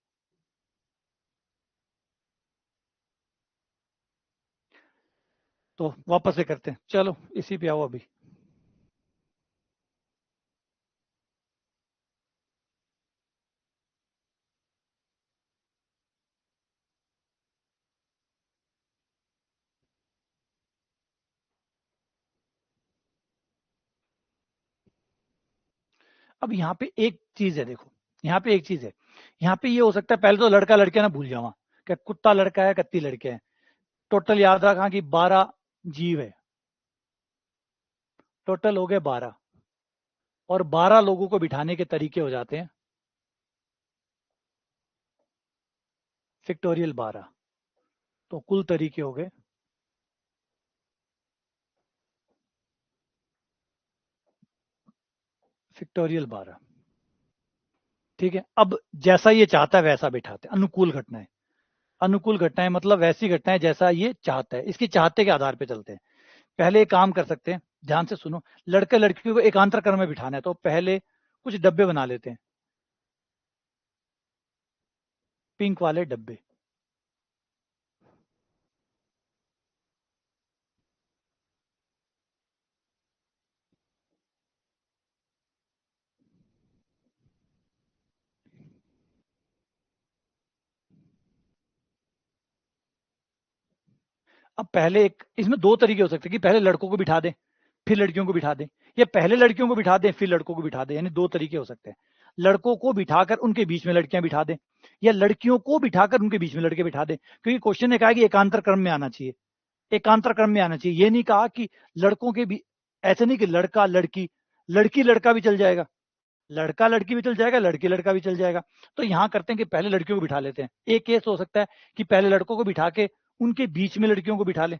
तो वापस से करते हैं, चलो इसी पे आओ अभी। अब यहाँ पे एक चीज है, देखो, यहाँ पे एक चीज है। यहाँ पे ये हो सकता है, पहले तो लड़का लड़के ना भूल जावा, क्या कुत्ता लड़का है, कत्ती लड़के हैं। टोटल याद रखा कि 12 जीव है। टोटल हो गए 12। और 12 लोगों को बिठाने के तरीके हो जाते हैं फिक्टोरियल 12। तो कुल तरीके हो गए फिक्टोरियल 12। ठीक है, अब जैसा ये चाहता है वैसा बिठाते हैं। अनुकूल घटनाएं, अनुकूल घटनाएं मतलब वैसी घटनाएं जैसा ये चाहता है, इसकी चाहते के आधार पे चलते हैं। पहले एक काम कर सकते हैं, ध्यान से सुनो। लड़के लड़कियों को एकांतर क्रम में बिठाना है तो पहले कुछ डब्बे बना लेते हैं, पिंक वाले डब्बे। अब पहले एक इसमें दो तरीके हो सकते हैं कि पहले लड़कों को बिठा दें फिर लड़कियों को बिठा दें, या पहले लड़कियों को बिठा दें फिर लड़कों को बिठा दें, यानी दो तरीके हो सकते हैं। लड़कों को बिठाकर उनके बीच में लड़कियां बिठा दें, या लड़कियों को बिठाकर उनके बीच में लड़के बिठा दें, क्योंकि क्वेश्चन ने कहा कि एकांतर क्रम में आना चाहिए, एकांतर क्रम में आना चाहिए। ये नहीं कहा कि लड़कों के भी, ऐसे नहीं कि लड़का लड़की, लड़की लड़का भी चल जाएगा, लड़का लड़की भी चल जाएगा, लड़की लड़का भी चल जाएगा। तो यहां करते हैं कि पहले लड़कियों को बिठा लेते हैं। एक केस हो सकता है कि पहले लड़कों को बिठा के उनके बीच में लड़कियों को बिठा लें।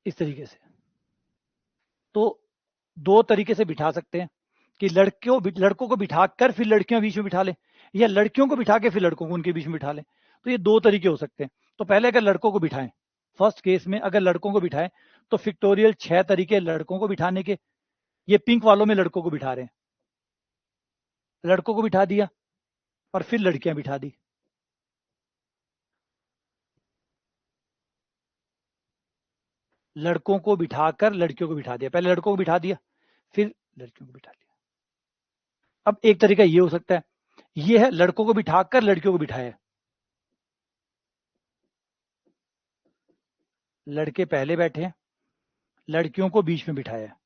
इस तरीके से तो दो तरीके से बिठा सकते हैं कि लड़कों को बिठा कर फिर लड़कियां बीच में बिठा लें, या लड़कियों को बिठा के फिर लड़कों को उनके बीच में बिठा लें। तो ये दो तरीके हो सकते हैं। तो पहले अगर लड़कों को बिठाएं, फर्स्ट केस में अगर लड़कों को बिठाएं तो फिक्टोरियल 6 तरीके लड़कों को बिठाने के। ये पिंक वालों में लड़कों को बिठा रहे हैं, लड़कों को बिठा दिया और फिर लड़कियां बिठा दी। लड़कों को बिठाकर लड़कियों को बिठा दिया, पहले लड़कों को बिठा दिया फिर लड़कियों को बिठा दिया। अब एक तरीका ये हो सकता है, ये है लड़कों को बिठाकर लड़कियों को बिठाया, लड़के पहले बैठे हैं, लड़कियों को बीच में बिठाया।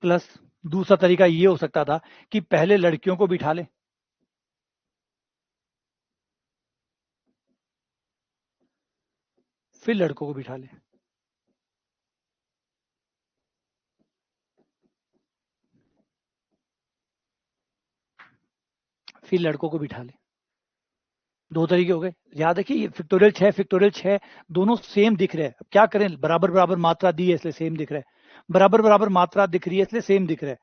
प्लस दूसरा तरीका ये हो सकता था कि पहले लड़कियों को बिठा ले, फिर लड़कों को बिठा ले। फिर लड़कों को बिठा ले। दो तरीके हो गए। याद रखिए ये फिक्टोरियल 6 दोनों सेम दिख रहे हैं। अब क्या करें, बराबर बराबर मात्रा दी है इसलिए सेम दिख रहा है, बराबर बराबर मात्रा दिख रही है इसलिए सेम दिख रहा है,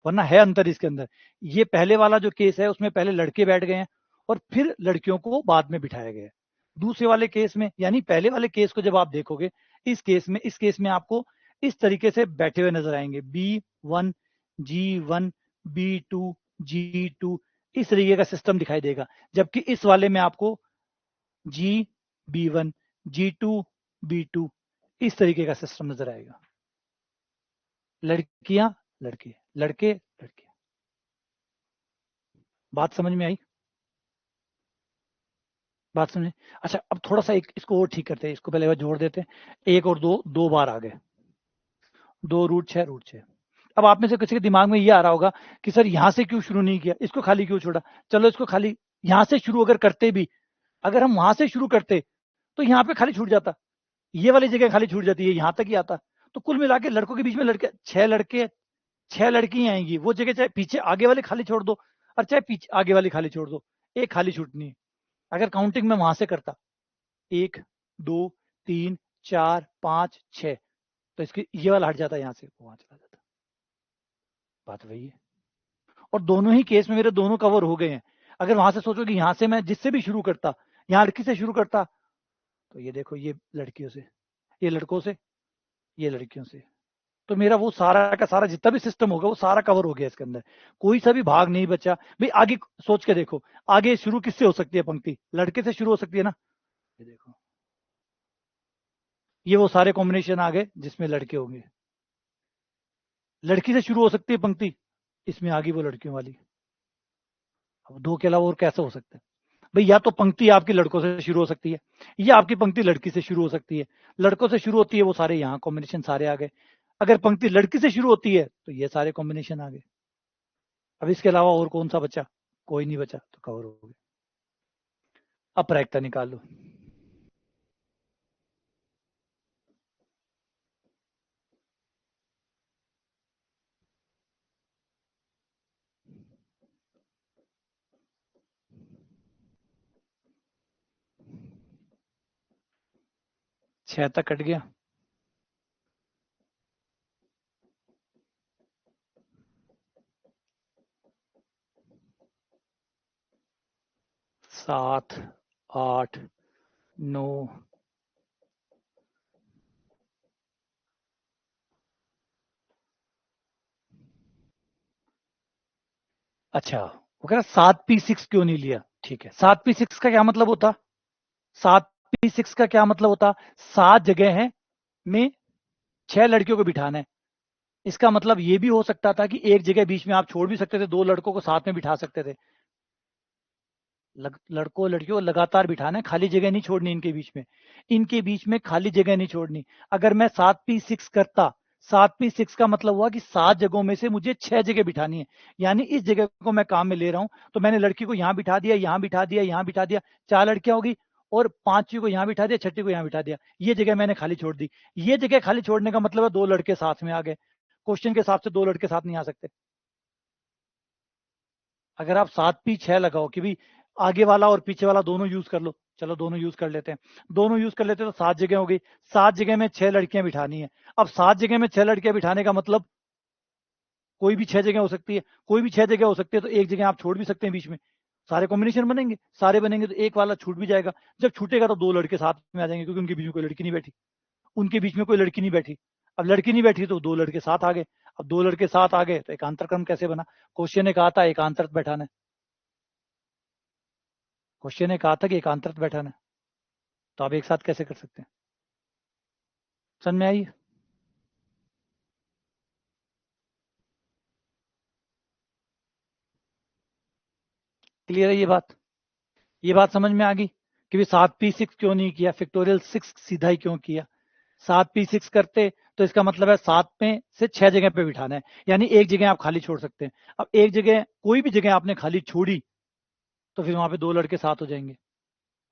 वरना है अंतर इसके अंदर। ये पहले वाला जो केस है उसमें पहले लड़के बैठ गए हैं और फिर लड़कियों को बाद में बिठाया गया है। दूसरे वाले केस में, यानी पहले वाले केस को जब आप देखोगे, इस केस में आपको इस तरीके से बैठे हुए नजर आएंगे, B1 G1 B2 G2, इस तरीके का सिस्टम दिखाई देगा। जबकि इस वाले में आपको GB1 G2 B2 इस तरीके का सिस्टम नजर आएगा। लड़कियां लड़के, लड़के लड़के। बात समझ में आई? बात समझे? अच्छा, अब थोड़ा सा इसको और ठीक करते हैं, इसको पहले बार जोड़ देते हैं। एक और दो बार आ गए, 2√6 अब आप में से किसी के दिमाग में ये आ रहा होगा कि सर यहां से क्यों शुरू नहीं किया, इसको खाली क्यों छोड़ा। चलो इसको खाली यहां से शुरू अगर करते भी, अगर हम वहां से शुरू करते तो यहाँ पे खाली छूट जाता, ये वाली जगह खाली छूट जाती है, यहां तक ही आता। तो कुल मिला के लड़कों के बीच में लड़के 6 लड़के 6 लड़कियां आएंगी। वो जगह चाहे पीछे आगे वाले खाली छोड़ दो और चाहे पीछे आगे वाले खाली छोड़ दो, एक खाली छूटनी है। अगर काउंटिंग में वहां से करता 1 2 3 4 5 6, तो इसकी ये वाला हट जाता, यहाँ से वहां चला जाता। बात वही है। और दोनों ही केस में मेरे दोनों कवर हो गए हैं। अगर वहां से सोचो कि यहां से मैं जिससे भी शुरू करता, यहाँ लड़की से शुरू करता, तो ये देखो, ये लड़कियों से, ये लड़कों से, ये लड़कियों से, तो मेरा वो सारा का सारा जितना भी सिस्टम होगा वो सारा कवर हो गया इसके अंदर, कोई सा भी भाग नहीं बचा। भाई आगे सोच के देखो, आगे शुरू किससे हो सकती है पंक्ति, लड़के से शुरू हो सकती है ना। ये देखो, ये वो सारे कॉम्बिनेशन आ गए जिसमें लड़के होंगे। लड़की से शुरू हो सकती है पंक्ति, इसमें आ गई वो लड़कियों वाली। अब दो के अलावा और कैसे हो सकता है भाई? या तो पंक्ति आपकी लड़कों से शुरू हो सकती है, या आपकी पंक्ति लड़की से शुरू हो सकती है। लड़कों से शुरू होती है वो सारे यहाँ कॉम्बिनेशन सारे आ गए। अगर पंक्ति लड़की से शुरू होती है तो ये सारे कॉम्बिनेशन आ गए। अब इसके अलावा और कौन सा बचा? कोई नहीं बचा, तो कवर हो गया। अब प्रायिकता निकाल लो। छह तक कट गया, सात, 8, 9, अच्छा वो कह रहा 7p6 क्यों नहीं लिया? ठीक है, 7p6 का क्या मतलब होता? 7p6 का क्या मतलब होता? 7 जगह है में 6 लड़कियों को बिठाना है, इसका मतलब ये भी हो सकता था कि एक जगह बीच में आप छोड़ भी सकते थे, 2 लड़कों को साथ में बिठा सकते थे। लड़कों लड़कियों को लगातार बिठाना है, खाली जगह नहीं छोड़नी इनके बीच में, इनके बीच में खाली जगह नहीं छोड़नी। अगर मैं 7p6 करता, 7p6 का मतलब हुआ कि 7 जगहों में से मुझे 6 जगह बिठानी है, यानी इस जगह को मैं काम में ले रहा हूं, तो मैंने लड़की को यहां बिठा दिया, यहां बिठा दिया, यहां बिठा दिया, 4 लड़कियां होगी, और 5वीं को यहां बिठा दिया, 6ठी को यहां बिठा दिया, ये जगह मैंने खाली छोड़ दी। ये जगह खाली छोड़ने का मतलब है 2 लड़के साथ में आ गए। क्वेश्चन के हिसाब से 2 लड़के साथ नहीं आ सकते। अगर आप 7p6 लगाओ कि भाई आगे वाला और पीछे वाला दोनों यूज कर लो, चलो दोनों यूज कर लेते हैं, दोनों यूज कर लेते हैं, तो 7 जगह हो गई, 7 जगह में 6 लड़कियां बिठानी है। अब 7 जगह में 6 लड़कियां बिठाने का मतलब कोई भी 6 जगह हो सकती है, कोई भी 6 जगह हो सकती है, तो एक जगह आप छोड़ भी सकते हैं बीच में। सारे कॉम्बिनेशन बनेंगे, सारे बनेंगे तो एक वाला छूट भी जाएगा। जब छूटेगा तो 2 लड़के साथ में आ जाएंगे, क्योंकि उनके बीच में कोई लड़की नहीं बैठी, उनके बीच में कोई लड़की नहीं बैठी। अब लड़की नहीं बैठी तो 2 लड़के साथ आ गए। अब 2 लड़के साथ आ गए तो एकांतर क्रम कैसे बना? क्वेश्चन ने कहा था एकांतर बैठाना है, क्वेश्चन ने कहा था कि एकांतरित बैठाना है, तो आप एक साथ कैसे कर सकते हैं? समझ में आई? क्लियर है ये बात समझ में आ गई कि 7p6 क्यों नहीं किया, फैक्टोरियल 6 सीधा ही क्यों किया? 7p6 करते तो इसका मतलब है 7 में से 6 जगह पे बिठाना है, यानी एक जगह आप खाली छोड़ सकते हैं। अब एक जगह, कोई भी जगह आपने खाली छोड़ी, तो फिर वहां पे 2 लड़के साथ हो जाएंगे,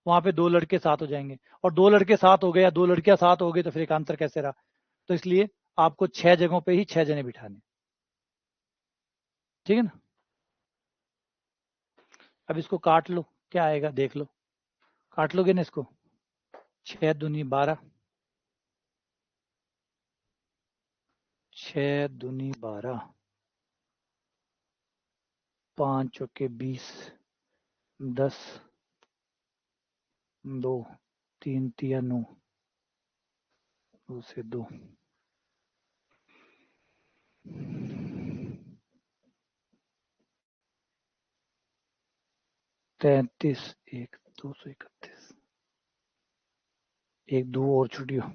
वहां पे 2 लड़के साथ हो जाएंगे, और 2 लड़के साथ हो गए या 2 लड़कियां साथ हो गई, तो फिर एक आंसर कैसे रहा? तो इसलिए आपको 6 जगहों पे ही 6 जने बिठाने। ठीक है ना? अब इसको काट लो, क्या आएगा देख लो, काट लोगे ना इसको? 6 दूनी 12, 6 दूनी 12, 5 चौके 20, 10, 2, 3 तिया 9, 2 से 2, 33, 1 231, एक दो और छुट्टियों।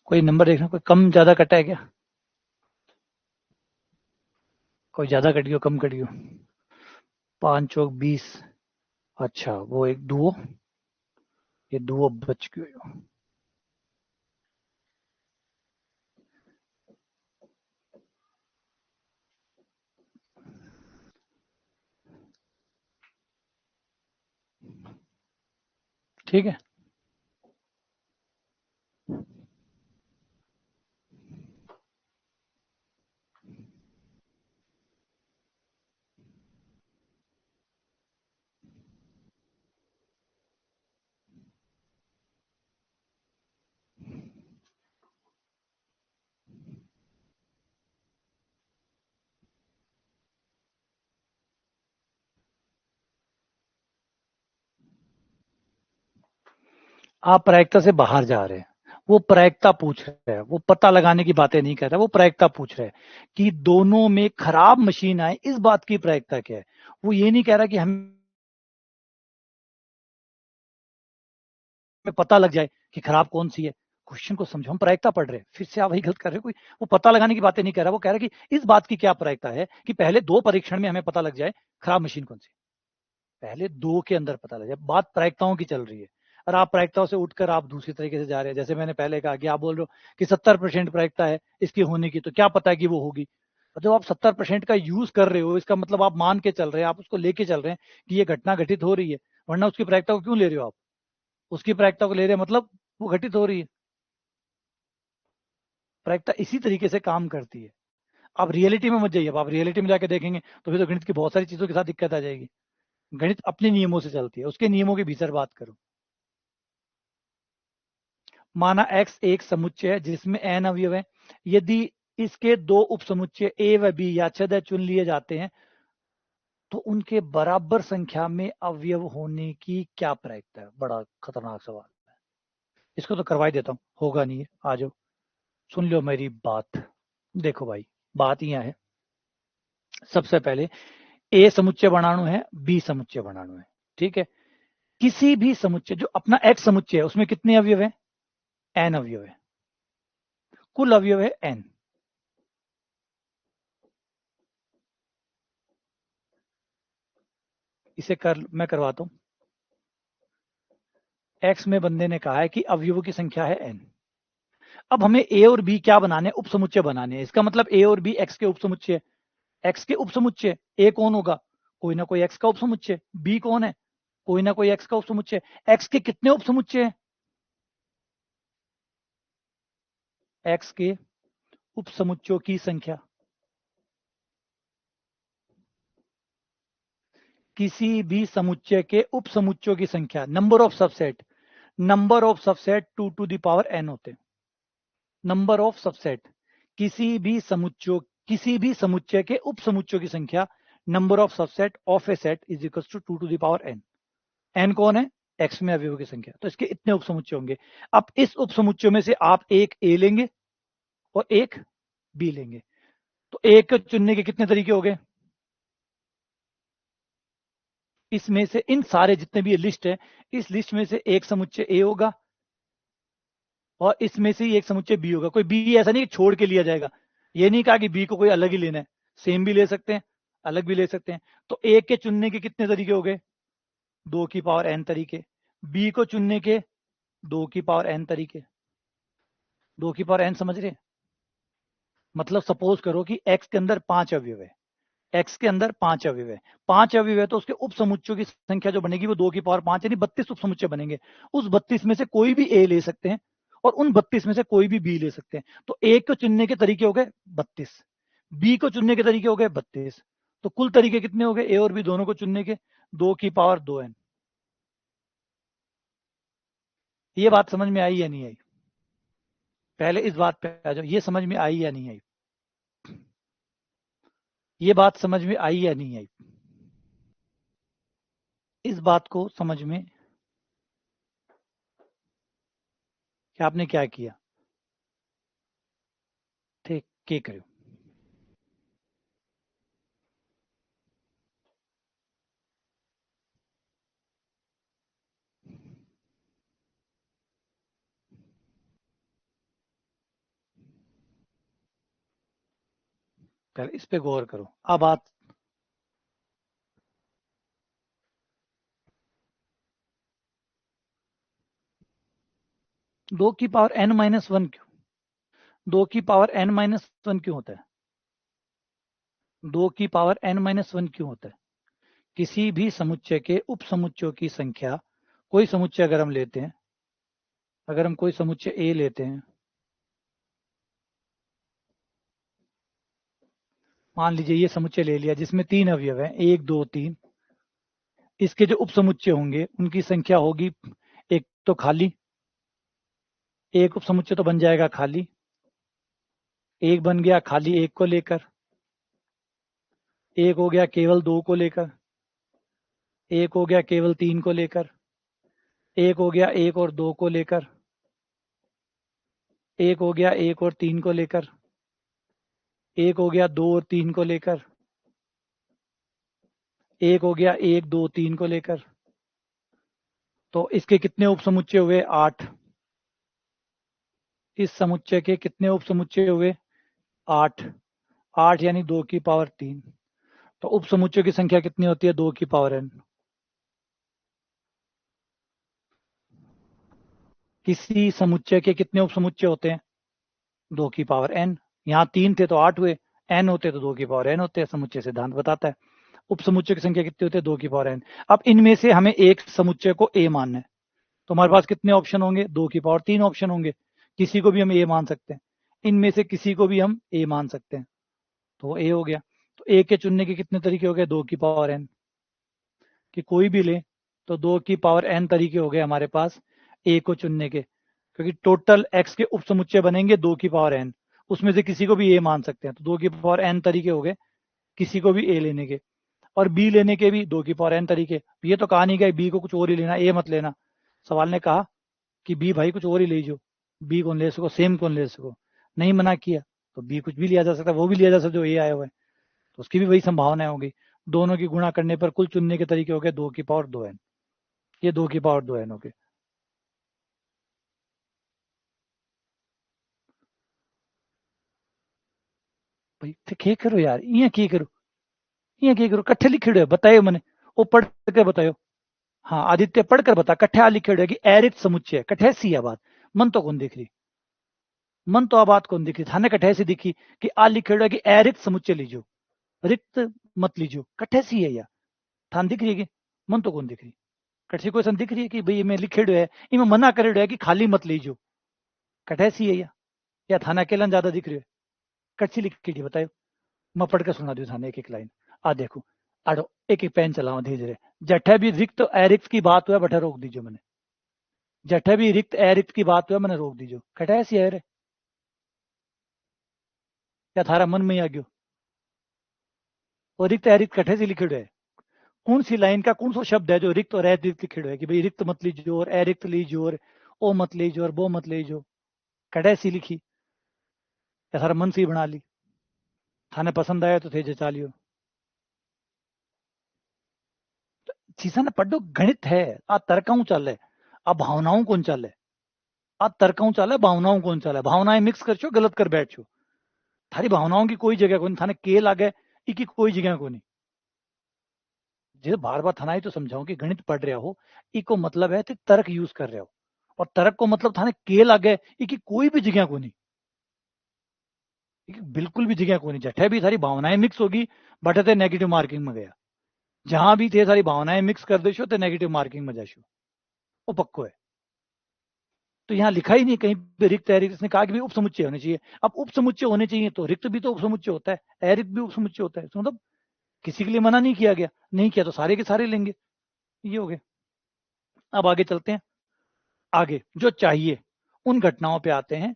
कोई नंबर देखना, कोई कम ज्यादा कटा है क्या? कोई ज्यादा कट गया, कम कट गया? 5 चौक 20, अच्छा वो एक दुओ, ये दुओ बच गयो। ठीक है, आप प्रायिकता से बाहर जा रहे हैं, वो प्रायिकता पूछ रहा है, वो पता लगाने की बातें नहीं कर रहा, वो प्रायिकता पूछ रहा है कि दोनों में खराब मशीन आए, इस बात की प्रायिकता क्या है। वो ये नहीं कह रहा कि हमें पता लग जाए कि खराब कौन सी है। क्वेश्चन को समझो, हम प्रायिकता पढ़ रहे हैं, फिर से आप वही गलत कर रहे हो। कोई वो पता लगाने की बातें नहीं कर रहा, वो कह रहा है कि इस बात की क्या प्रायिकता है कि पहले 2 परीक्षण में हमें पता लग जाए खराब मशीन कौन सी, पहले 2 के अंदर पता लग जाए। बात प्रायिकताओं की चल रही है, और आप प्रायिकताओं से उठकर आप दूसरी तरीके से जा रहे हैं। जैसे मैंने पहले कहा कि आप बोल रहे हो कि 70% प्रायिकता है इसकी होने की, तो क्या पता है कि वो होगी? और जब आप 70% का यूज कर रहे हो, इसका मतलब आप मान के चल रहे हैं, आप उसको लेके चल रहे हैं कि ये घटना घटित हो रही है, वरना उसकी प्रायिकता को क्यों ले रहे हो आप? उसकी प्रायिकता को ले रहे हैं मतलब वो घटित हो रही है। प्रायिकता इसी तरीके से काम करती है। आप रियलिटी में मत जाइए, अब आप रियलिटी में जाके देखेंगे तो फिर तो गणित की बहुत सारी चीजों के साथ दिक्कत आ जाएगी। गणित अपने नियमों से चलती है, उसके नियमों के भीतर बात करो। माना x एक समुच्चय है जिसमें n अवयव है, यदि इसके 2 उपसमुच्चय a व b याच्छद चुन लिए जाते हैं, तो उनके बराबर संख्या में अवयव होने की क्या प्रायिकता है? बड़ा खतरनाक सवाल है, इसको तो करवा ही देता हूँ, होगा नहीं है। आ जाओ, सुन लो मेरी बात। देखो भाई, बात यह है, सबसे पहले ए समुच्चय बनाणु है, बी समुच्चय बनाणु है, ठीक है। किसी भी समुच्चय, जो अपना एक्स समुच्चय है, उसमें कितने अवयव है? एन अवयव है, कुल अवयव है एन। इसे मैं करवाता हूं। एक्स में बंदे ने कहा है कि अवयवों की संख्या है एन। अब हमें ए और बी क्या बनाने, उपसमुच्चय बनाने हैं। इसका मतलब ए और बी एक्स के उपसमुच्चय, एक्स के उपसमुच्चय। ए कौन होगा? कोई ना कोई एक्स का उपसमुच्चय। बी कौन है? कोई ना कोई एक्स का उपसमुच्चय। एक्स के कितने उपसमुच्चय हैं? एक्स के उपसमुच्चयों की संख्या। किसी भी समुच्चय के उपसमुच्चयों की संख्या, number of subset. Number of subset 2 to the power N होते हैं। नंबर ऑफ सबसेट, किसी भी समुच्चय के उपसमुच्चयों की संख्या, number of subset of a set is equal to 2 to the power N. N कौन है? एक्स में अवयवों की संख्या। तो इसके इतने उपसमुच्चय होंगे। अब इस उपसमुच्चय में से आप एक ए लेंगे और एक बी लेंगे। तो ए को चुनने के कितने तरीके हो गए? इसमें से, इन सारे जितने भी ये लिस्ट है, इस लिस्ट में से एक समुच्चय ए होगा और इसमें से ही एक समुच्चय बी होगा। कोई बी ऐसा नहीं कि छोड़ के लिया जाएगा। ये नहीं कहा कि बी को कोई अलग ही लेना है, सेम भी ले सकते हैं, अलग भी ले सकते हैं। तो ए के चुनने के कितने तरीके हो गए? 2 की पावर एन तरीके। बी को चुनने के 2 की पावर एन तरीके। 2 की पावर एन समझ रहे? मतलब सपोज करो कि एक्स के अंदर 5 अवयव है, एक्स के अंदर 5 अवयव है, 5 अवयव है, तो उसके उपसमुच्चयों की संख्या जो बनेगी वो 2 की पावर 5, यानी 32 उपसमुच्चय बनेंगे। उस 32 में से कोई भी ए ले सकते हैं और उन 32 में से कोई भी बी ले सकते हैं। तो ए को चुनने के तरीके हो गए 32, बी को चुनने के तरीके हो गए 32। तो कुल तरीके कितने हो गए ए और बी दोनों को चुनने के? 2 की पावर 2n। ये बात समझ में आई या नहीं आई? पहले इस बात पे आ जाओ, ये समझ में आई या नहीं आई? ये बात समझ में आई या नहीं आई? इस बात को समझ में कि आपने क्या किया, ठीक के करो। पहले इस पे गौर करो। अब बात, 2 की पावर n माइनस वन क्यों? 2 की पावर n माइनस वन क्यों होता है? 2 की पावर n माइनस वन क्यों होता है? किसी भी समुच्चय के उपसमुच्चयों की संख्या, कोई समुच्चय अगर हम लेते हैं, अगर हम कोई समुच्चय ए लेते हैं, मान लीजिए ये समुच्चय ले लिया जिसमें 3 अवयव हैं, 1 2 3। इसके जो उपसमुच्चय होंगे उनकी संख्या होगी, एक तो खाली, एक उपसमुच्चय तो बन जाएगा खाली, एक बन गया खाली एक को लेकर, एक हो गया केवल 2 को लेकर, एक हो गया केवल 3 को लेकर, एक हो गया 1 और 2 को लेकर, एक हो गया 1 और 3 को लेकर, एक हो गया 2 और 3 को लेकर, एक हो गया 1 2 3 को लेकर। तो इसके कितने उपसमुच्चय हुए? 8। इस समुच्चय के कितने उपसमुच्चय हुए? 8। 8 यानी 2 की पावर 3। तो उपसमुच्चय की संख्या कितनी होती है? 2 की पावर n। किसी समुच्चय के कितने उपसमुच्चय होते हैं? 2 की पावर n। यहाँ 3 थे तो 8 हुए, n होते तो 2 की पावर n होते हैं, समुच्चय सिद्धांत बताता है। उपसमुच्चय की संख्या कितनी होती है? 2 की पावर n। अब इनमें से हमें एक समुच्चय को a मानना है, तो हमारे पास कितने ऑप्शन होंगे? 2 की पावर 3 ऑप्शन होंगे। किसी को भी हम a मान सकते हैं, इनमें से किसी को भी हम a मान सकते हैं, तो वो a हो गया। तो a के चुनने के कितने तरीके हो गए? 2 की पावर n। कि कोई भी ले तो 2 की पावर n तरीके हो गए हमारे पास a को चुनने के, क्योंकि टोटल x के उपसमुच्चय बनेंगे 2 की पावर n, उसमें से किसी को भी a मान सकते हैं। तो 2 की पावर n तरीके हो गए किसी को भी a लेने के, और b लेने के भी 2 की पावर n तरीके। ये तो कहा नहीं गया b को कुछ और ही लेना, a मत लेना। सवाल ने कहा कि b भाई कुछ और ही ले जो, b कौन ले सको, सेम कौन ले सको, नहीं मना किया। तो बी कुछ भी लिया जा सकता है, वो भी लिया जा सकता है जो ए आया हुआ है, तो उसकी भी वही संभावनाएं होगी। दोनों की गुणा करने पर कुल चुनने के तरीके हो गए 2 की पावर 2n, ये 2 की पावर 2n हो गए। भाई के करो यार, इं की करो, इं की करो, कट्ठे लिखे है बतायो मैंने, वो पढ़ के बतायो। हाँ आदित्य पढ़कर बता, कट्ठे आ लिखे है कि अरिक्त समुच्चय, कट्ठे सी है बात, मन तो कौन दिख रही, मन तो आ बात कौन दिख रही, थाने कट्ठे सी दिखी कि आ लिखे है कि अरिक्त समुच्चय लीजो, रिक्त मत लीजो, कट्ठे सी है या थान दिख रही है कि मन तो कौन दिख रही, कट्ठी क्वेश्चन दिख रही है कि भाई मैं लिखेड़ो है, इमें मना करेड़ो है कि खाली मत लीजो, कट्ठे सी है या थाना अकेलन ज्यादा दिख रही है, कट्ठी लिखी बतायो। मैं पढ़ के सुना दू थाने एक एक लाइन, आ देखो, आड़ो एक एक पेन चलाओ धीरे धीरे। जठे भी रिक्त अरिक्त की बात हुआ बठे रोक दीजिए मैंने, जठे भी रिक्त अरिक्त की बात हुआ मैंने रोक दीजिए, कटे ऐसी है रे, या थारा मन में ही आ गयो, और रिक्त अरिक्त कटे से लिखे है, कौन सी लाइन का कौन सा शब्द है जो रिक्त और अरिक्त लिखे है कि भाई रिक्त मत लीजिए और अरिक्त लीजिए और ओ मत लीजिए और वो मत लीजिए, कटे सी लिखी, या थारा मन से ही बना ली, थाने पसंद आया तो थे जचा लियो। चीजा ने पढ़ो गणित है, आ तर्कऊ चल है, आ भावनाओं कौन चल है, आ तर्कऊ चल है, भावनाओं कौन चल है, भावनाएं मिक्स कर छो गलत कर बैठ छो, थारी भावनाओं की कोई जगह को नहीं, थाने केल आ गए इकी कोई जगह को नहीं। जो बार बार थाना ही तो समझाऊं कि गणित पढ़ रहे हो, इको मतलब है कि तर्क यूज कर रहे हो, और तर्क को मतलब थाने केल आ गए इकी कोई भी जगह को नहीं, बिल्कुल भी जगह को नहीं, जठे भी सारी भावनाएं मिक्स होगी बटते नेगेटिव मार्किंग में गया, जहां भी थे सारी भावनाएं मिक्स कर देशो तो नेगेटिव मार्किंग में जाशो, वो पक्को है। तो यहाँ लिखा ही नहीं कहीं पे रिक्त अरिक्त, इसने कहा कि भी उप समुच्चय होने चाहिए, अब उप समुच्चय होने चाहिए तो रिक्त भी तो उप समुच्चय होता है, अरिक्त भी उप समुच्चय होता है, तो मतलब किसी के लिए मना नहीं किया गया, नहीं किया तो सारे के सारे लेंगे, ये हो गया। अब आगे चलते हैं, आगे जो चाहिए उन घटनाओं पे आते हैं,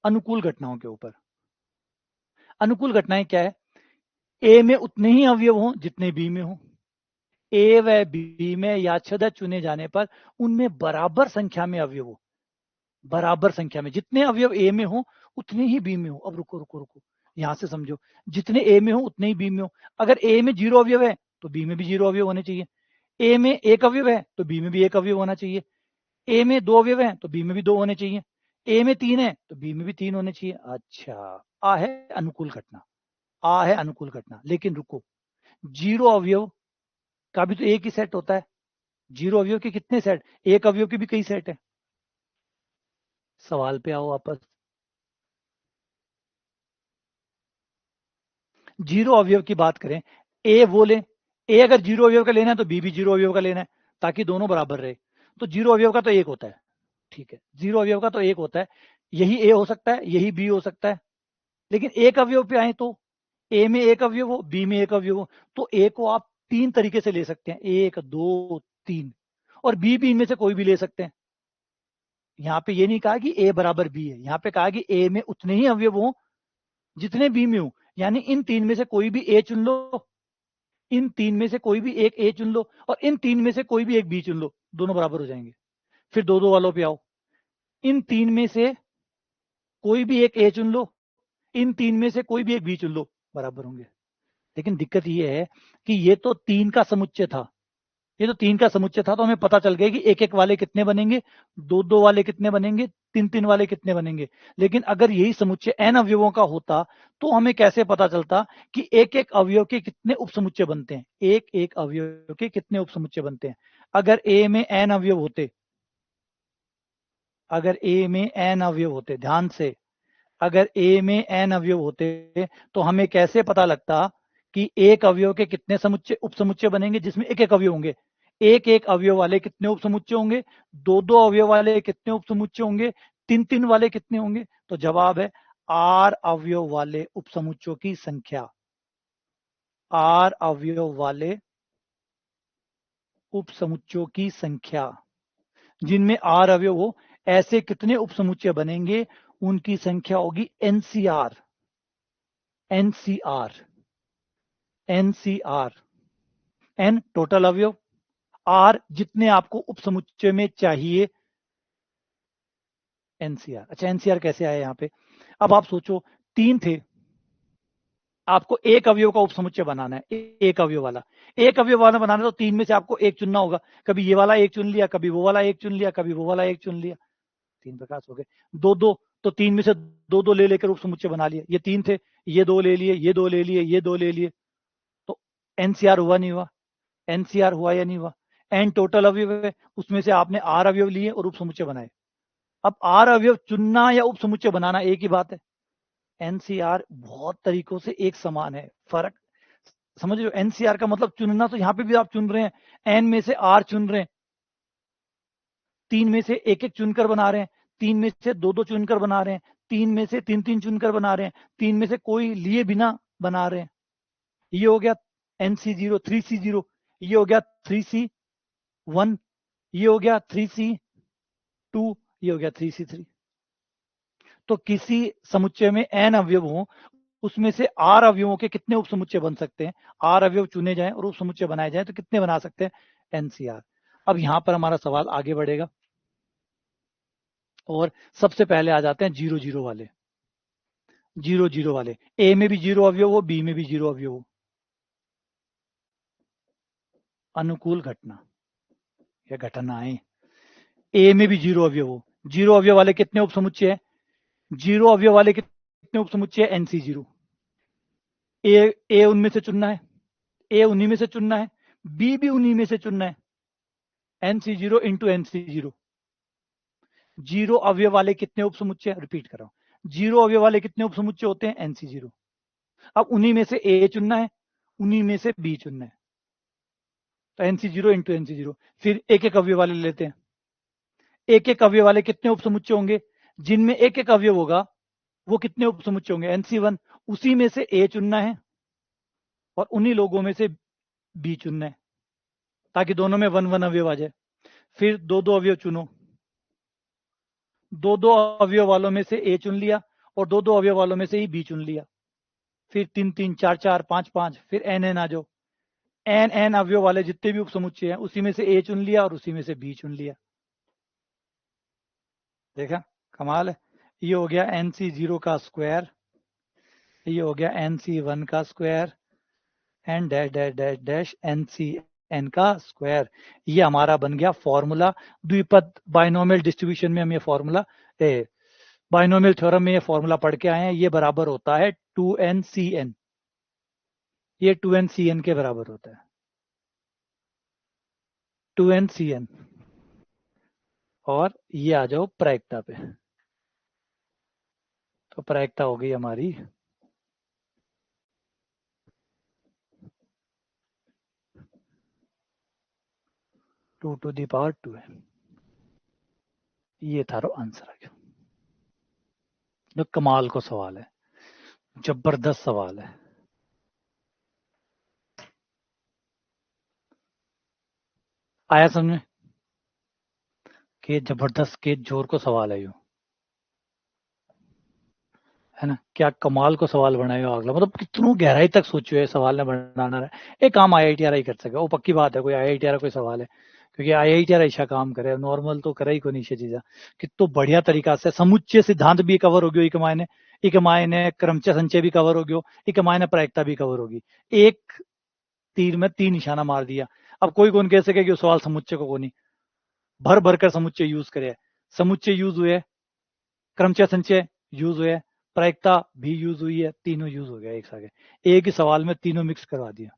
अनुकूल घटनाओं के ऊपर। अनुकूल घटनाएं क्या है, ए में उतने ही अवयव हों जितने बी में हो, ए व बी में याच्छ्य चुने जाने पर उनमें बराबर संख्या में अवयव हो, बराबर संख्या में, जितने अवयव ए में हो उतने ही बी में हो। अब रुको रुको रुको, यहां से समझो, जितने ए में हो उतने ही बी में हो, अगर ए में 0 अवयव है तो बी में भी 0 अवयव होने चाहिए, ए में 1 अवयव है तो बी में भी 1 अवयव होना चाहिए, ए में 2 अवयव है तो बी में भी 2 होने चाहिए, ए में 3 है तो बी में भी 3 होने चाहिए। अच्छा, आ है अनुकूल घटना, आ है अनुकूल घटना, लेकिन रुको, 0 अवयव का भी तो एक ही सेट होता है, 0 अवयव के कितने सेट, एक अवयव के भी कई सेट है। सवाल पे आओ वापस, 0 अवयव की बात करें, ए वो ले, ए अगर 0 अवयव का लेना है तो बी भी 0 अवयव का लेना है, ताकि दोनों बराबर रहे, तो 0 अवयव का तो एक होता है, ठीक है, 0 अवयव का तो एक होता है, यही ए हो सकता है यही बी हो सकता है, लेकिन एक अवयव पे आए तो ए में एक अवयव हो बी में एक अवयव हो, तो ए को आप 3 तरीके से ले सकते हैं, 1 2 3, और बी भी इनमें से कोई भी ले सकते हैं। यहाँ पे ये नहीं कहा कि ए बराबर बी है, यहाँ पे कहा कि ए में उतने ही अवयव हो जितने बी में हो, यानी इन 3 में से कोई भी ए चुन लो, इन 3 में से कोई भी एक ए चुन लो, और इन 3 में से कोई भी एक बी चुन लो, दोनों बराबर हो जाएंगे। फिर दो दो वालों पे आओ, इन 3 में से कोई भी एक ए चुन लो, इन 3 में से कोई भी एक बी चुन लो, बराबर होंगे। लेकिन दिक्कत ये है कि ये तो 3 का समुच्चय था, ये तो 3 का समुच्चय था, तो हमें पता चल गया कि एक एक वाले कितने बनेंगे, दो दो वाले कितने बनेंगे, तीन तीन वाले कितने बनेंगे। लेकिन अगर यही समुच्चय n अवयवों का होता तो हमें कैसे पता चलता कि एक एक अवयव के कितने उपसमुच्चय बनते हैं, एक एक अवयव के कितने उपसमुच्चय बनते हैं। अगर a में n अवयव होते, अगर a में n अवयव होते, ध्यान से, अगर a में n अवयव होते तो हमें कैसे पता लगता कि एक अवयव के कितने समुच्चय उपसमुच्चय बनेंगे जिसमें एक एक अवयव होंगे, एक एक अवयव वाले कितने उपसमुच्चय होंगे, दो दो अवयव वाले कितने उपसमुच्चय होंगे, तीन तीन वाले कितने होंगे। तो जवाब है आर अवयव वाले उपसमुच्चयों की संख्या, आर अवयव वाले उपसमुच्चयों की संख्या, जिनमें आर अवयव हो ऐसे कितने उपसमुच्चय बनेंगे, उनकी संख्या होगी nCr, nCr, nCr, N total अवयव, आर जितने आपको उपसमुच्चय में चाहिए, एनसीआर। अच्छा एनसीआर कैसे आया यहाँ पे, अब आप सोचो 3 थे, आपको एक अवयव का उपसमुच्चय बनाना है, एक अवयव वाला बनाना है, तो 3 में से आपको एक चुनना होगा। कभी ये वाला एक चुन लिया, कभी वो वाला एक चुन लिया, कभी वो वाला एक चुन लिया, 3 प्रकार हो गए। 2-2, तो 3 में से 2-2 ले लेकर उपसमुच्चय बना लिया। ये 3 थे, ये 2 ले लिए, ये 2 ले लिए, ये 2 ले लिए, तो एनसीआर हुआ नहीं हुआ? एनसीआर हुआ या नहीं हुआ? एन टोटल अवयव है, उसमें से आपने आर अवयव लिए और उपसमुच्चय बनाए। अब आर अवयव चुनना या उपसमुच्चय बनाना एक ही बात है। एनसीआर बहुत तरीकों से एक समान है, फर्क समझ रहे हो? एनसीआर का मतलब चुनना, तो यहां पे भी आप चुन रहे हैं, एन में से आर चुन रहे हैं, 3 में से एक एक चुनकर बना रहे हैं, 3 में से 2-2 चुनकर बना रहे हैं, 3 में से 3-3 चुनकर बना रहे हैं, 3 में से कोई लिए बिना बना रहे हैं। ये हो गया NC0 3C0, ये हो गया 3C1, ये हो गया 3C2, ये हो गया 3C3। तो किसी समुच्चय में n अवयव हो, उसमें से r अवयवों के कितने उपसमुच्चय बन सकते हैं? r अवयव चुने जाएं और उपसमुच्चय बनाए जाएं तो कितने बना सकते हैं? NCR। अब यहां पर हमारा सवाल आगे बढ़ेगा और सबसे पहले आ जाते हैं 0-0 वाले। 0-0 वाले, a में भी 0 अवयव हो, b में भी 0 अवयव हो। अनुकूल घटना या घटनाएं, a में भी 0 अवयव हो, 0 अवयव वाले कितने उपसमुच्चय है? 0 अवयव वाले कितने उपसमुच्चय है? NC0। a उनमें से चुनना है, a उन्हीं में से चुनना है, b भी उन्हीं में से चुनना है, NC0 इंटू NC0। 0 अवयव वाले कितने उपसमुच्चय? रिपीट कर रहा हूं, 0 अवयव वाले कितने उपसमुच्चय होते हैं? NC0। अब उन्हीं में से a चुनना है, उन्हीं में से b चुनना है, तो NC0 इंटू NC0। फिर एक एक अवयव वाले लेते हैं, एक एक अवयव वाले कितने उपसमुच्चय होंगे? जिनमें एक एक अवयव होगा वो कितने उपसमुच्चय होंगे? NC1। उसी में से a चुनना है और उन्हीं लोगों में से b चुनना है, ताकि दोनों में 1-1 अवयव आ जाए। फिर 2-2 अवयव चुनो, 2-2 अवयव वालों में से a चुन लिया और 2-2 अवयव वालों में से ही b चुन लिया। फिर 3-3, 4-4, 5-5, फिर n आ जाओ, n अवयव वाले जितने भी उपसमुच्चय हैं उसी में से a चुन लिया और उसी में से b चुन लिया। देखा, कमाल है। ये हो गया NC0 का स्क्वायर, ये हो गया NC1 का square, and dash dash dash dash NCN का स्क्वायर। ये हमारा बन गया फॉर्मूला। द्विपद बाइनोमियल डिस्ट्रीब्यूशन में हम ये फॉर्मूला, बाइनोमियल थ्योरम में ये फॉर्मूला पढ़ के आए हैं। ये बराबर होता है 2NCN, ये 2NCN के बराबर होता है, 2NCN। और ये आ जाओ प्रायिकता पे, तो प्रायिकता हो गई हमारी 2⁴ है। ये थारो आंसर आ गया। जो कमाल को सवाल है, जबरदस्त सवाल है। आया समझ, के जबरदस्त के जोर को सवाल है, यो है ना? क्या कमाल को सवाल बनाएगा अगला, मतलब कितनों गहराई तक सोचो है सवाल ने बनाना है। एक काम IITR ही कर सके, वो पक्की बात है। कोई IITR कोई सवाल है, क्योंकि IITR ऐसा काम करे, नॉर्मल तो करे ही को नहीं चीजा। कितो बढ़िया तरीका से समुच्चय सिद्धांत भी कवर हो गयो, एक मायने क्रमचय संचय भी कवर हो गयो, एक मायने प्रायिकता भी कवर होगी। एक तीर में 3 निशाना मार दिया। अब कोई कौन कह सके कि सवाल समुच्चय को नहीं, भर भर कर समुच्चय यूज करे। समुच्चय यूज हुए, क्रमचय संचय यूज हुए, प्रायिकता भी यूज हुई है, तीनों यूज हो गया एक साथ। एक ही सवाल में तीनों मिक्स करवा दिया,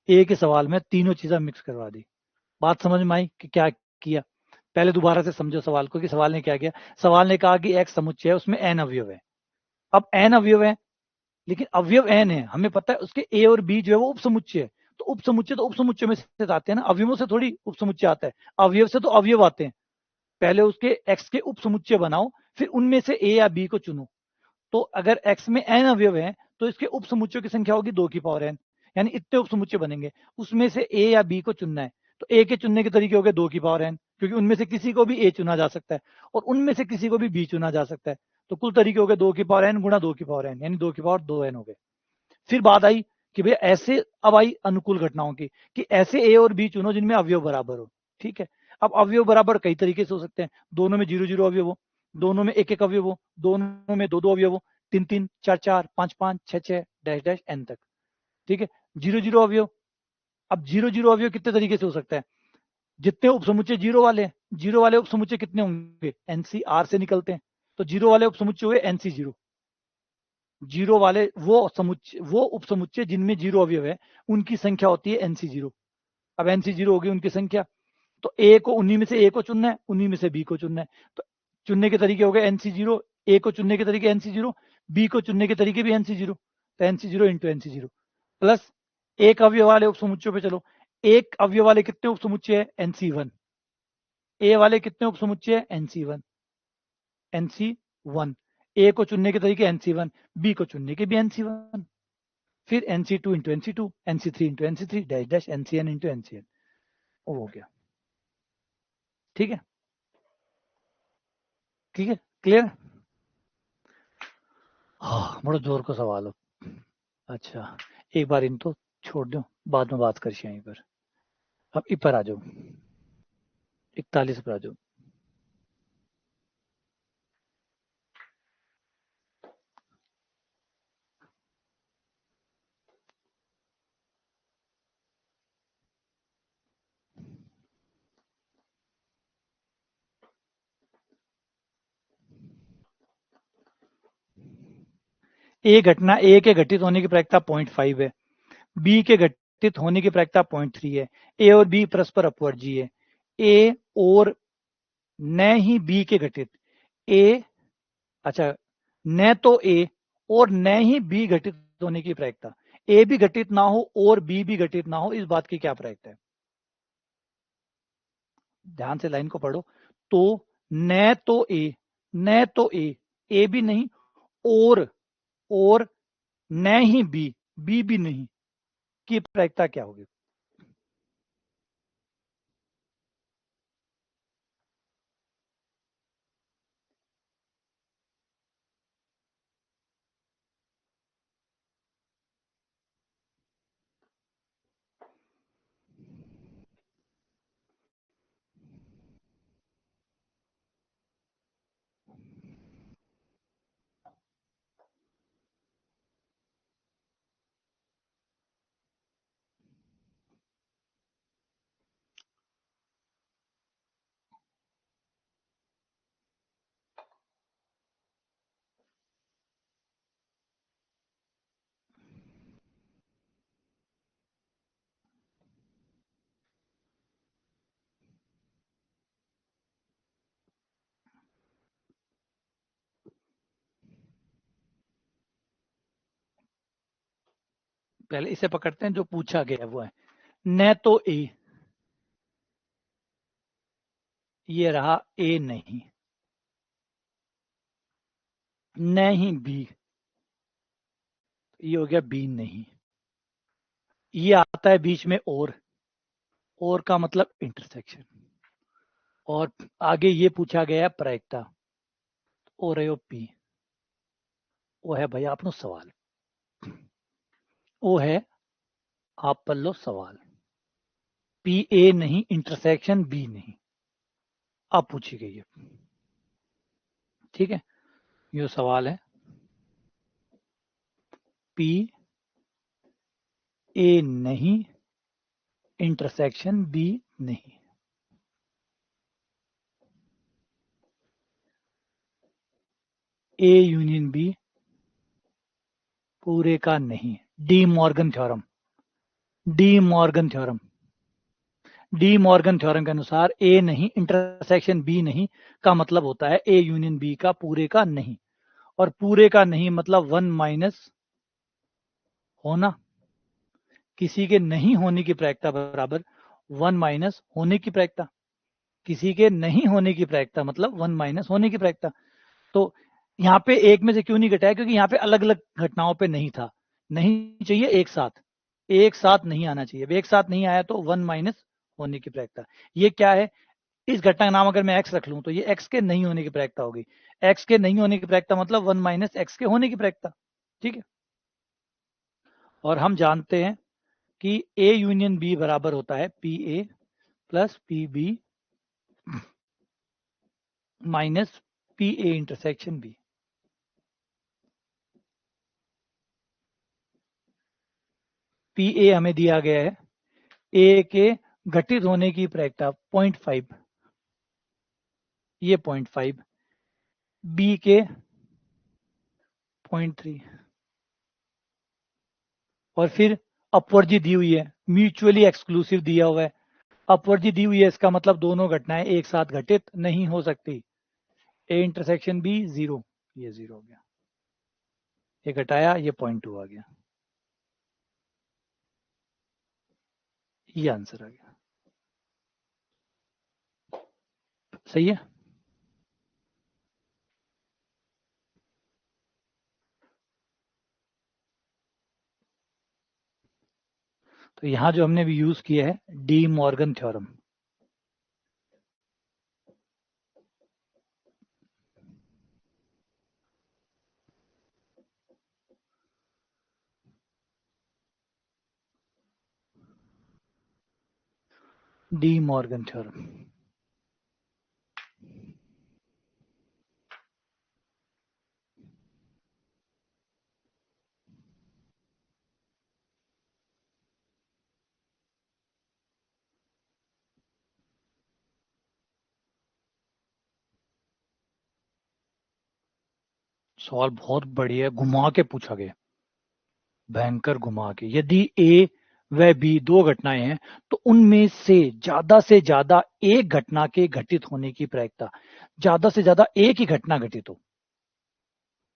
एक ही सवाल में तीनों चीजें मिक्स करवा दी। बात समझ में आई कि क्या किया? पहले दोबारा से समझो सवाल को कि सवाल ने क्या किया। सवाल ने कहा कि एक समुच्चय है, उसमें n अवयव है। अब n अवयव है, लेकिन अवयव n है, हमें पता है उसके a और b जो है वो उपसमुच्चय है। तो उपसमुच्चय में से आते हैं ना, अवयवों से थोड़ी उपसमुच्चय आता है। अवयव से तो अवयव आते हैं। पहले उसके x के उपसमुच्चय बनाओ, फिर उनमें से a या b को चुनो। तो अगर x में n अवयव है तो इसके उपसमुच्चयों की संख्या होगी 2 की पावर n, यानी इतने उपसमुच्चय बनेंगे। उसमें से a या b को चुनना है, तो a के चुनने के तरीके हो गए 2 की पावर n, क्योंकि उनमें से किसी को भी a चुना जा सकता है और उनमें से किसी को भी b चुना जा सकता है। तो कुल तरीके हो गए 2 की पावर n गुणा 2 की पावर n, यानी 2 की पावर 2n हो गए। फिर बात आई कि भैया ऐसे, अब आई अनुकूल घटनाओं की, कि ऐसे a और b चुनो जिनमें अवयव बराबर हो। ठीक है, अब अवयव बराबर कई तरीके से हो सकते हैं। दोनों में 0-0 अवयव हो, दोनों में एक एक अवयव हो, दोनों में दो दो अवयव हो, 3 3 4 4 5 5 6 6 डैश डैश एन तक। ठीक है, 0 0 अवयव। अब 0 0 अवयव कितने तरीके से हो सकता है? जितने उपसमुच्चय जीरो वाले, जीरो वाले उपसमुच्चय कितने होंगे? एनसीआर से निकलते हैं। तो जीरो वाले उपसमुच्चय हुए एनसी जीरो। जीरो वाले वो उपसमुच्चय जिनमें जीरो अवयव है उनकी संख्या होती है एनसी जीरो। अब एनसी जीरो होगी उनकी संख्या, तो ए को उन्हीं में से ए को चुनना है, उन्हीं में से बी को चुनना है। तो चुनने के तरीके हो गए एनसी जीरो, ए को चुनने के तरीके एनसी जीरो, बी को चुनने के तरीके भी एनसी जीरो। तो NC zero into NC zero plus एक अवयव वाले उपसमुच्चयों पे चलो। एक अवयव वाले कितने उपसमुच्चय है? NC one. ए वाले कितने उपसमुच्चय है? NC one. NC one. A को चुनने के तरीके एनसी वन, बी को चुनने के भी एनसी वन, फिर nC two into nC two, nC three into nC three, dash dash nCn into nCn. हो गया। ठीक है, ठीक है, क्लियर? हाँ, बड़ा जोर का सवाल हो। अच्छा, एक बार इन तो छोड़ दो, बाद में बात करते हैं यहीं पर। अब इ पर आ जाओ, 41 पर आ जाओ। ए घटना ए के घटित होने की प्रायिकता 0.5 है, बी के घटित होने की प्रायिकता 0.3 है, ए और बी परस्पर अपवर्जी है। ए और न ही बी के घटित, ए, अच्छा, न तो ए और न ही बी घटित होने की प्रायिकता, ए भी घटित ना हो और बी भी घटित ना हो, इस बात की क्या प्रायिकता है? ध्यान से लाइन को पढ़ो। तो न तो ए, न तो ए भी नहीं, और न ही बी भी नहीं, की प्रायिकता क्या होगी? पहले इसे पकड़ते हैं, जो पूछा गया वो है न तो ए, ये रहा ए नहीं, न ही बी, ये हो गया बी नहीं, ये आता है बीच में और का मतलब इंटरसेक्शन, और आगे ये पूछा गया है प्रायिकता, और है पी, वो है भैया आपनो सवाल, वो है आप पढ़ लो सवाल, पी ए नहीं इंटरसेक्शन बी नहीं, अब पूछी गई है। ठीक है, ये सवाल है, पी ए नहीं इंटरसेक्शन बी नहीं। ए यूनियन बी पूरे का नहीं, De Morgan theorem, De Morgan theorem, De Morgan theorem के अनुसार ए नहीं इंटरसेक्शन बी नहीं का मतलब होता है ए यूनियन बी का पूरे का नहीं, और पूरे का नहीं मतलब 1 माइनस होना, किसी के नहीं होने की प्रायिकता बराबर 1 माइनस होने की प्रायिकता, किसी के नहीं होने की प्रायिकता मतलब 1 माइनस होने की प्रायिकता। तो यहाँ पे एक में से क्यों नहीं घटाया? क्योंकि यहाँ पे अलग अलग घटनाओं पे नहीं था, नहीं चाहिए एक साथ, एक साथ नहीं आना चाहिए, एक साथ नहीं आया तो 1 माइनस होने की प्रायिकता। ये क्या है? इस घटना का नाम अगर मैं एक्स रख लूं तो ये एक्स के नहीं होने की प्रायिकता होगी, एक्स के नहीं होने की प्रायिकता मतलब 1 माइनस एक्स के होने की प्रायिकता। ठीक है, और हम जानते हैं कि ए यूनियन बी बराबर होता है P A plus P B minus P A intersection B. P A हमें दिया गया है, ए के घटित होने की प्रायिकता 0.5, ये 0.5, बी के 0.3, और फिर अपवर्जी दी हुई है, म्यूचुअली एक्सक्लूसिव दिया हुआ है। अपवर्जी दी हुई है, इसका मतलब दोनों घटनाएं एक साथ घटित नहीं हो सकती। ए इंटरसेक्शन बी 0, ये 0 हो गया, ये घटाया, ये 0.2 आ गया, ये आंसर आ गया। सही है। तो यहां जो हमने भी यूज किया है De Morgan theorem. De Morgan theorem. सवाल बहुत बढ़िया, घुमा के पूछा गया, भयंकर घुमा के। यदि ए व बी दो घटनाएं हैं तो उनमें से ज्यादा एक घटना के घटित होने की प्रायिकता, ज्यादा से ज्यादा एक ही घटना घटित हो,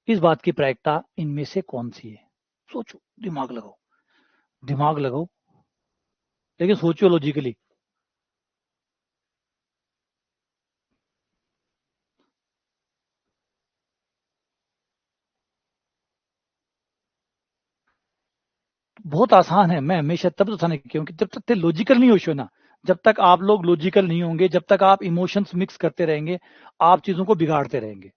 इस बात की प्रायिकता इनमें से कौन सी है? सोचो, दिमाग लगाओ, दिमाग लगाओ, लेकिन सोचो लॉजिकली। बहुत आसान है, मैं हमेशा तब तो था नहीं, क्योंकि जब तक लॉजिकल नहीं हो ना, जब तक आप लोग लॉजिकल नहीं होंगे, जब तक आप इमोशंस मिक्स करते रहेंगे, आप चीजों को बिगाड़ते रहेंगे।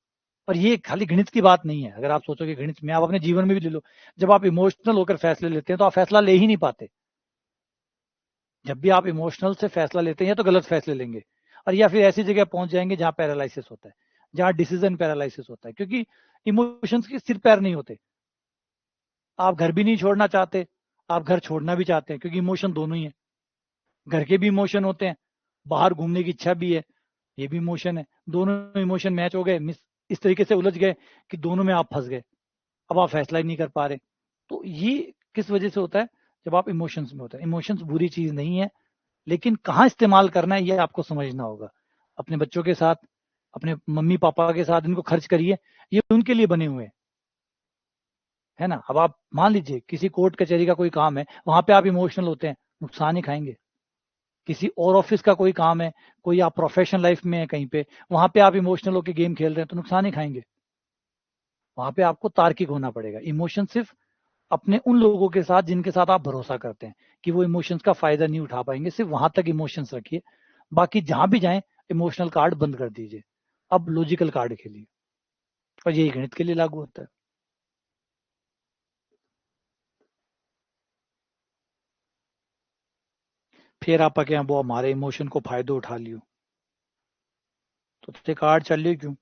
और ये खाली गणित की बात नहीं है, अगर आप सोचोगे गणित में, आप अपने जीवन में भी ले लो, जब आप इमोशनल होकर फैसले लेते हैं तो आप फैसला ले ही नहीं पाते। जब भी आप इमोशनल से फैसला लेते हैं तो गलत फैसले लेंगे, और या फिर ऐसी जगह पहुंच जाएंगे जहां पैरालिसिस होता है, जहां डिसीजन पैरालिसिस होता है, क्योंकि इमोशंस के सिर पैर नहीं होते। आप घर भी नहीं छोड़ना चाहते, आप घर छोड़ना भी चाहते हैं, क्योंकि इमोशन दोनों ही है। घर के भी इमोशन होते हैं, बाहर घूमने की इच्छा भी है, ये भी इमोशन है। दोनों इमोशन मैच हो गए, इस तरीके से उलझ गए कि दोनों में आप फंस गए, अब आप फैसला ही नहीं कर पा रहे। तो ये किस वजह से होता है? जब आप इमोशंस में होते हैं। इमोशंस बुरी चीज नहीं है, लेकिन कहाँ इस्तेमाल करना है ये आपको समझना होगा। अपने बच्चों के साथ, अपने मम्मी पापा के साथ इनको खर्च करिए, ये उनके लिए बने हुए हैं, है ना। अब आप मान लीजिए किसी कोर्ट कचहरी का कोई काम है, वहां पे आप इमोशनल होते हैं, नुकसान ही खाएंगे। किसी और ऑफिस का कोई काम है, कोई आप प्रोफेशनल लाइफ में है कहीं पे, वहां पे आप इमोशनल होकर गेम खेल रहे हैं तो नुकसान ही खाएंगे। वहां पे आपको तार्किक होना पड़ेगा। इमोशन सिर्फ अपने उन लोगों के साथ जिनके साथ आप भरोसा करते हैं कि वो इमोशंस का फायदा नहीं उठा पाएंगे, सिर्फ वहां तक इमोशंस रखिए। बाकी जहां भी जाएं, इमोशनल कार्ड बंद कर दीजिए, अब लॉजिकल कार्ड खेलिए। और यही गणित के लिए लागू होता है। फिर आप क्या वो हमारे इमोशन को फायदा उठा लियो, तो तुझे कार्ड चल लियो क्यों?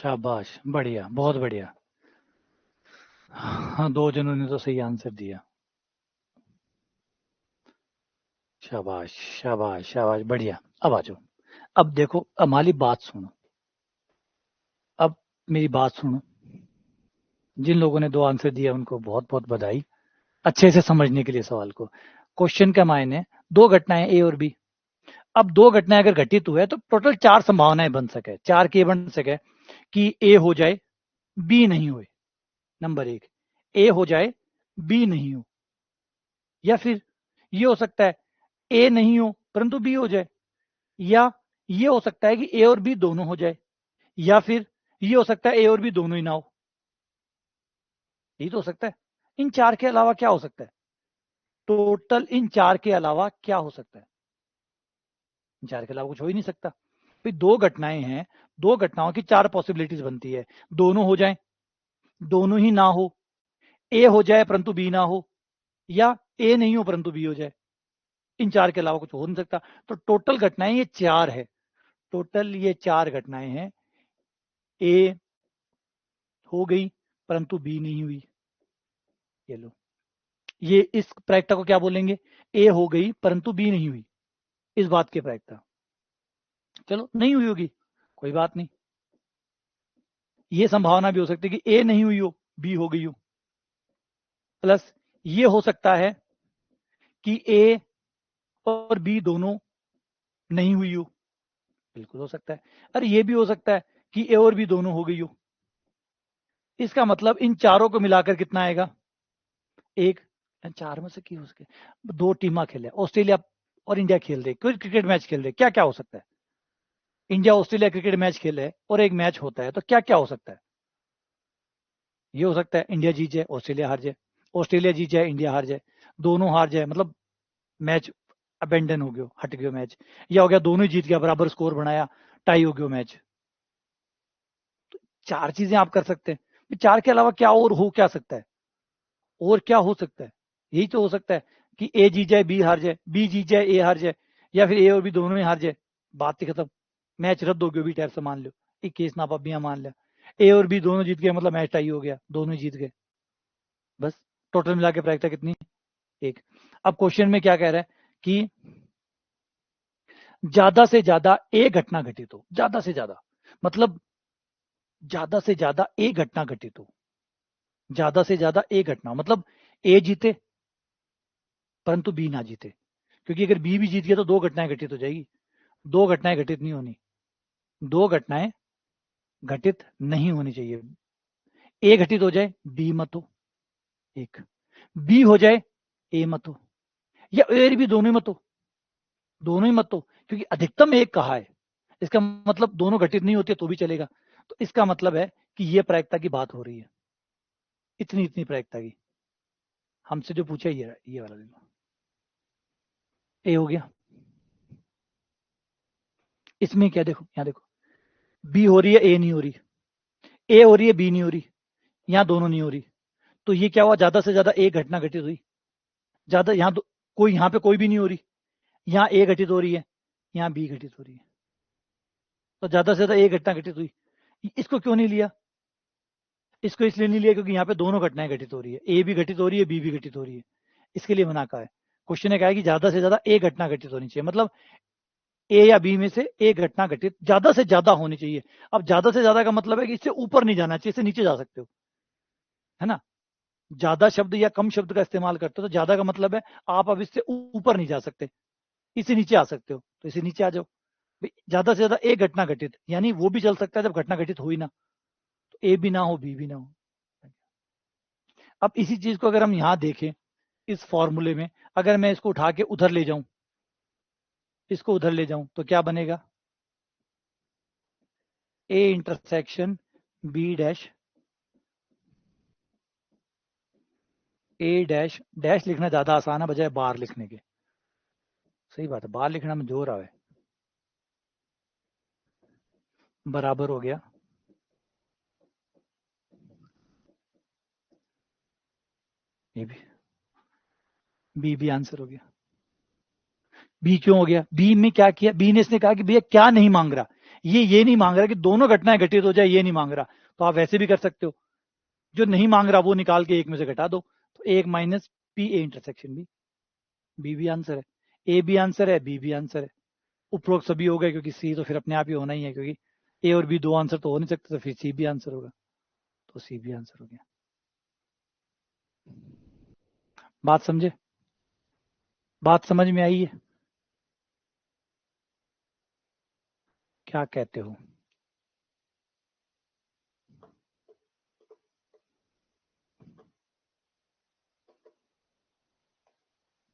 शाबाश, बढ़िया, बहुत बढ़िया। हाँ, 2 जनों ने तो सही आंसर दिया। शाबाश, शाबाश, शाबाश, बढ़िया। अब आ जाओ। अब देखो, अब हमारी बात सुनो। अब मेरी बात सुनो। जिन लोगों ने 2 आंसर दिए उनको बहुत-बहुत बधाई, अच्छे से समझने के लिए सवाल को। क्वेश्चन का मायने 2 घटनाएं ए और बी। अब 2 घटनाएं अगर घटित हुए तो टोटल 4 संभावनाएं बन सके। 4 के बन सके कि ए हो जाए, बी नहीं हुए। नंबर 1, ए हो जाए, बी नहीं हो। या फिर ये हो सकता है ए नहीं हो परंतु बी हो जाए। या ये हो सकता है कि ए और बी दोनों हो जाए। या फिर ये हो सकता है ए और बी दोनों ही ना हो। यही तो हो सकता है। इन 4 के अलावा क्या हो सकता है? टोटल इन 4 के अलावा क्या हो सकता है? इन 4 के अलावा कुछ हो ही नहीं सकता। भाई 2 घटनाएं हैं, 2 घटनाओं की 4 पॉसिबिलिटीज बनती है। दोनों हो जाए, दोनों ही ना हो, ए हो जाए परंतु बी ना हो, या ए नहीं हो परंतु बी हो जाए। इन 4 के अलावा कुछ हो नहीं सकता। तो टोटल घटनाएं ये 4 है। टोटल ये 4 घटनाएं हैं। ए हो गई परंतु बी नहीं हुई। ये लो, ये इस प्रायिकता को क्या बोलेंगे? ए हो गई परंतु बी नहीं हुई, इस बात की प्रायिकता। चलो, नहीं हुई होगी, कोई बात नहीं। ये संभावना भी हो सकती है कि ए नहीं हुई हो, बी हो गई हो। प्लस ये हो सकता है कि ए और बी दोनों नहीं हुई हो। बिल्कुल हो सकता है। अरे ये भी हो सकता है कि ए और बी दोनों हो गई हो। इसका मतलब इन चारों को मिलाकर कितना आएगा? एक। 4 में से की हो सके 2 टीमा खेले, ऑस्ट्रेलिया और इंडिया खेल रहे, कोई क्रिकेट मैच खेल रहे, क्या क्या हो सकता है? इंडिया ऑस्ट्रेलिया क्रिकेट मैच खेले और एक मैच होता है, तो क्या क्या हो सकता है? ये हो सकता है इंडिया जीत जाए, ऑस्ट्रेलिया हार जाए, ऑस्ट्रेलिया जीत जाए, इंडिया हार जाए, दोनों हार जाए, मतलब मैच अबेंडन हो गया, हट गया मैच। या हो गया दोनों ही जीत गया, बराबर स्कोर बनाया, टाई हो गया मैच। तो 4 चीजें आप कर सकते हैं। 4 के अलावा क्या और हो क्या सकता है? और क्या हो सकता है? यही तो हो सकता है कि ए जीत जाए, बी हार जाए, बी जीत जाए, ए हार जाए, या फिर ए और बी दोनों ही हार जाए। बात ही खत्म। मैच रद्द हो गया भी टाइप से मान लो, एक केस ना बिया मान लिया। ए और बी दोनों जीत गए, मतलब मैच टाई हो गया, दोनों ही जीत गए। बस, टोटल मिला के प्रायिकता कितनी? एक। अब क्वेश्चन में क्या कह रहा है कि ज्यादा से ज्यादा एक घटना घटित हो। ज्यादा से ज्यादा मतलब ज्यादा से ज्यादा एक घटना घटित हो। ज्यादा से ज्यादा एक घटना मतलब ए जीते परंतु बी ना जीते। क्योंकि अगर बी भी जीत गया तो 2 घटनाएं घटित हो जाएगी। 2 घटनाएं घटित नहीं होनी। 2 घटनाएं घटित नहीं होनी चाहिए। ए घटित हो जाए, बी मत हो, एक। बी हो जाए, ए मत हो, या ए भी दोनों ही मत हो। दोनों ही मत हो, क्योंकि अधिकतम एक कहा है। इसका मतलब दोनों घटित नहीं होते तो भी चलेगा। तो इसका मतलब है कि ये प्रायिकता की बात हो रही है, इतनी इतनी प्रायिकता की। हमसे जो पूछा ये वाला ले लो। ए हो गया। इसमें क्या, देखो यहाँ देखो, बी हो रही है, ए नहीं हो रही, ए हो रही है, बी नहीं हो रही, यहाँ दोनों नहीं हो रही। तो ये क्या हुआ? ज्यादा से ज्यादा एक घटना घटित हुई। ज्यादा यहाँ कोई, यहाँ पे कोई भी नहीं हो रही, यहाँ ए घटित हो रही है, यहाँ बी घटित हो रही है। तो ज्यादा से ज्यादा एक घटना घटित हुई। इसको क्यों नहीं लिया? इसको इसलिए नहीं लिया क्योंकि यहाँ पे दोनों घटनाएं घटित हो रही है, ए भी घटित हो रही है, बी भी घटित हो रही है। इसके लिए मना कहा है। क्वेश्चन ने कहा है कि ज्यादा से ज्यादा एक घटना घटित होनी चाहिए, मतलब ए या बी में से एक घटना घटित ज्यादा से ज्यादा होनी चाहिए। अब ज्यादा से ज्यादा का मतलब है कि इससे ऊपर नहीं जाना चाहिए, इससे नीचे जा सकते हो, है ना? ज्यादा शब्द या कम शब्द का इस्तेमाल करते हो तो ज्यादा का मतलब है आप अब इससे ऊपर नहीं जा सकते, इससे नीचे आ सकते हो, तो इससे नीचे आ जाओ। ज्यादा से ज्यादा एक घटना घटित, यानी वो भी चल सकता है जब घटना घटित हुई ना, तो ए भी ना हो, बी भी ना हो। अब इसी चीज को अगर हम यहां देखें, इस फॉर्मूले में अगर मैं इसको उठा के उधर ले जाऊं, इसको उधर ले जाऊं, तो क्या बनेगा? A intersection B dash, A dash, dash लिखना ज्यादा आसान है बजाय बार लिखने के। सही बात है, बार लिखना में जोर आवे। बराबर हो गया, ये भी आंसर हो गया। बी क्यों हो गया? बी में क्या किया? बी ने इसने कहा कि भैया क्या नहीं मांग रहा, ये नहीं मांग रहा कि दोनों घटनाएं घटित हो जाए, ये नहीं मांग रहा, तो आप वैसे भी कर सकते हो, जो नहीं मांग रहा वो निकाल के एक में से घटा दो, तो एक minus P A intersection B भी आंसर है, ए भी आंसर है, बी भी आंसर है। उपरोक्त सभी हो गए, क्योंकि सी तो फिर अपने आप ही होना ही है, क्योंकि ए और बी दो आंसर तो हो नहीं सकते, तो फिर सी भी आंसर होगा, तो सी भी आंसर हो गया। बात समझे? बात समझ में आई है? क्या कहते हो?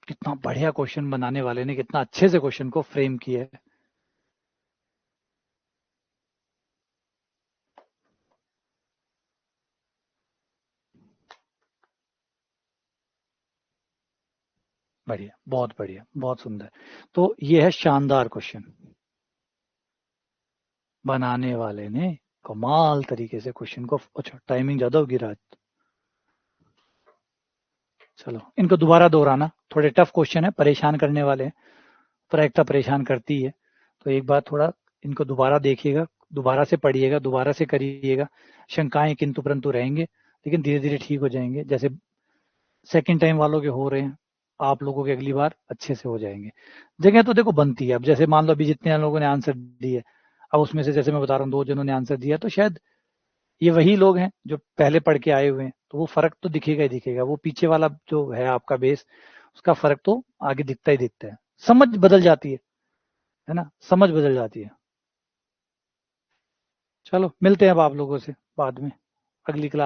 कितना बढ़िया क्वेश्चन बनाने वाले ने कितना अच्छे से क्वेश्चन को फ्रेम किया है। बढ़िया, बहुत बढ़िया, बहुत सुंदर। तो ये है शानदार क्वेश्चन, बनाने वाले ने कमाल तरीके से क्वेश्चन को, अच्छा टाइमिंग ज्यादा होगी रात, चलो इनको दोबारा दोहराना, थोड़े टफ क्वेश्चन है, परेशान करने वाले हैं, प्रायिकता परेशान करती है, तो एक बार थोड़ा इनको दोबारा देखिएगा, दोबारा से पढ़िएगा, दोबारा से करिएगा, शंकाएं किंतु परंतु रहेंगे, लेकिन धीरे धीरे ठीक हो जाएंगे, जैसे सेकंड टाइम वालों के हो रहे हैं, आप लोगों के अगली बार अच्छे से हो जाएंगे। जगह तो देखो बनती है, अब जैसे मान लो अभी जितने लोगों ने आंसर दिए, अब उसमें से जैसे मैं बता रहा हूँ 2 जनों ने आंसर दिया, तो शायद ये वही लोग हैं जो पहले पढ़ के आए हुए हैं, तो वो फर्क तो दिखेगा ही दिखेगा, वो पीछे वाला जो है आपका बेस, उसका फर्क तो आगे दिखता ही दिखता है, समझ बदल जाती है ना, समझ बदल जाती है। चलो मिलते हैं अब आप लोगों से बाद में, अगली क्लास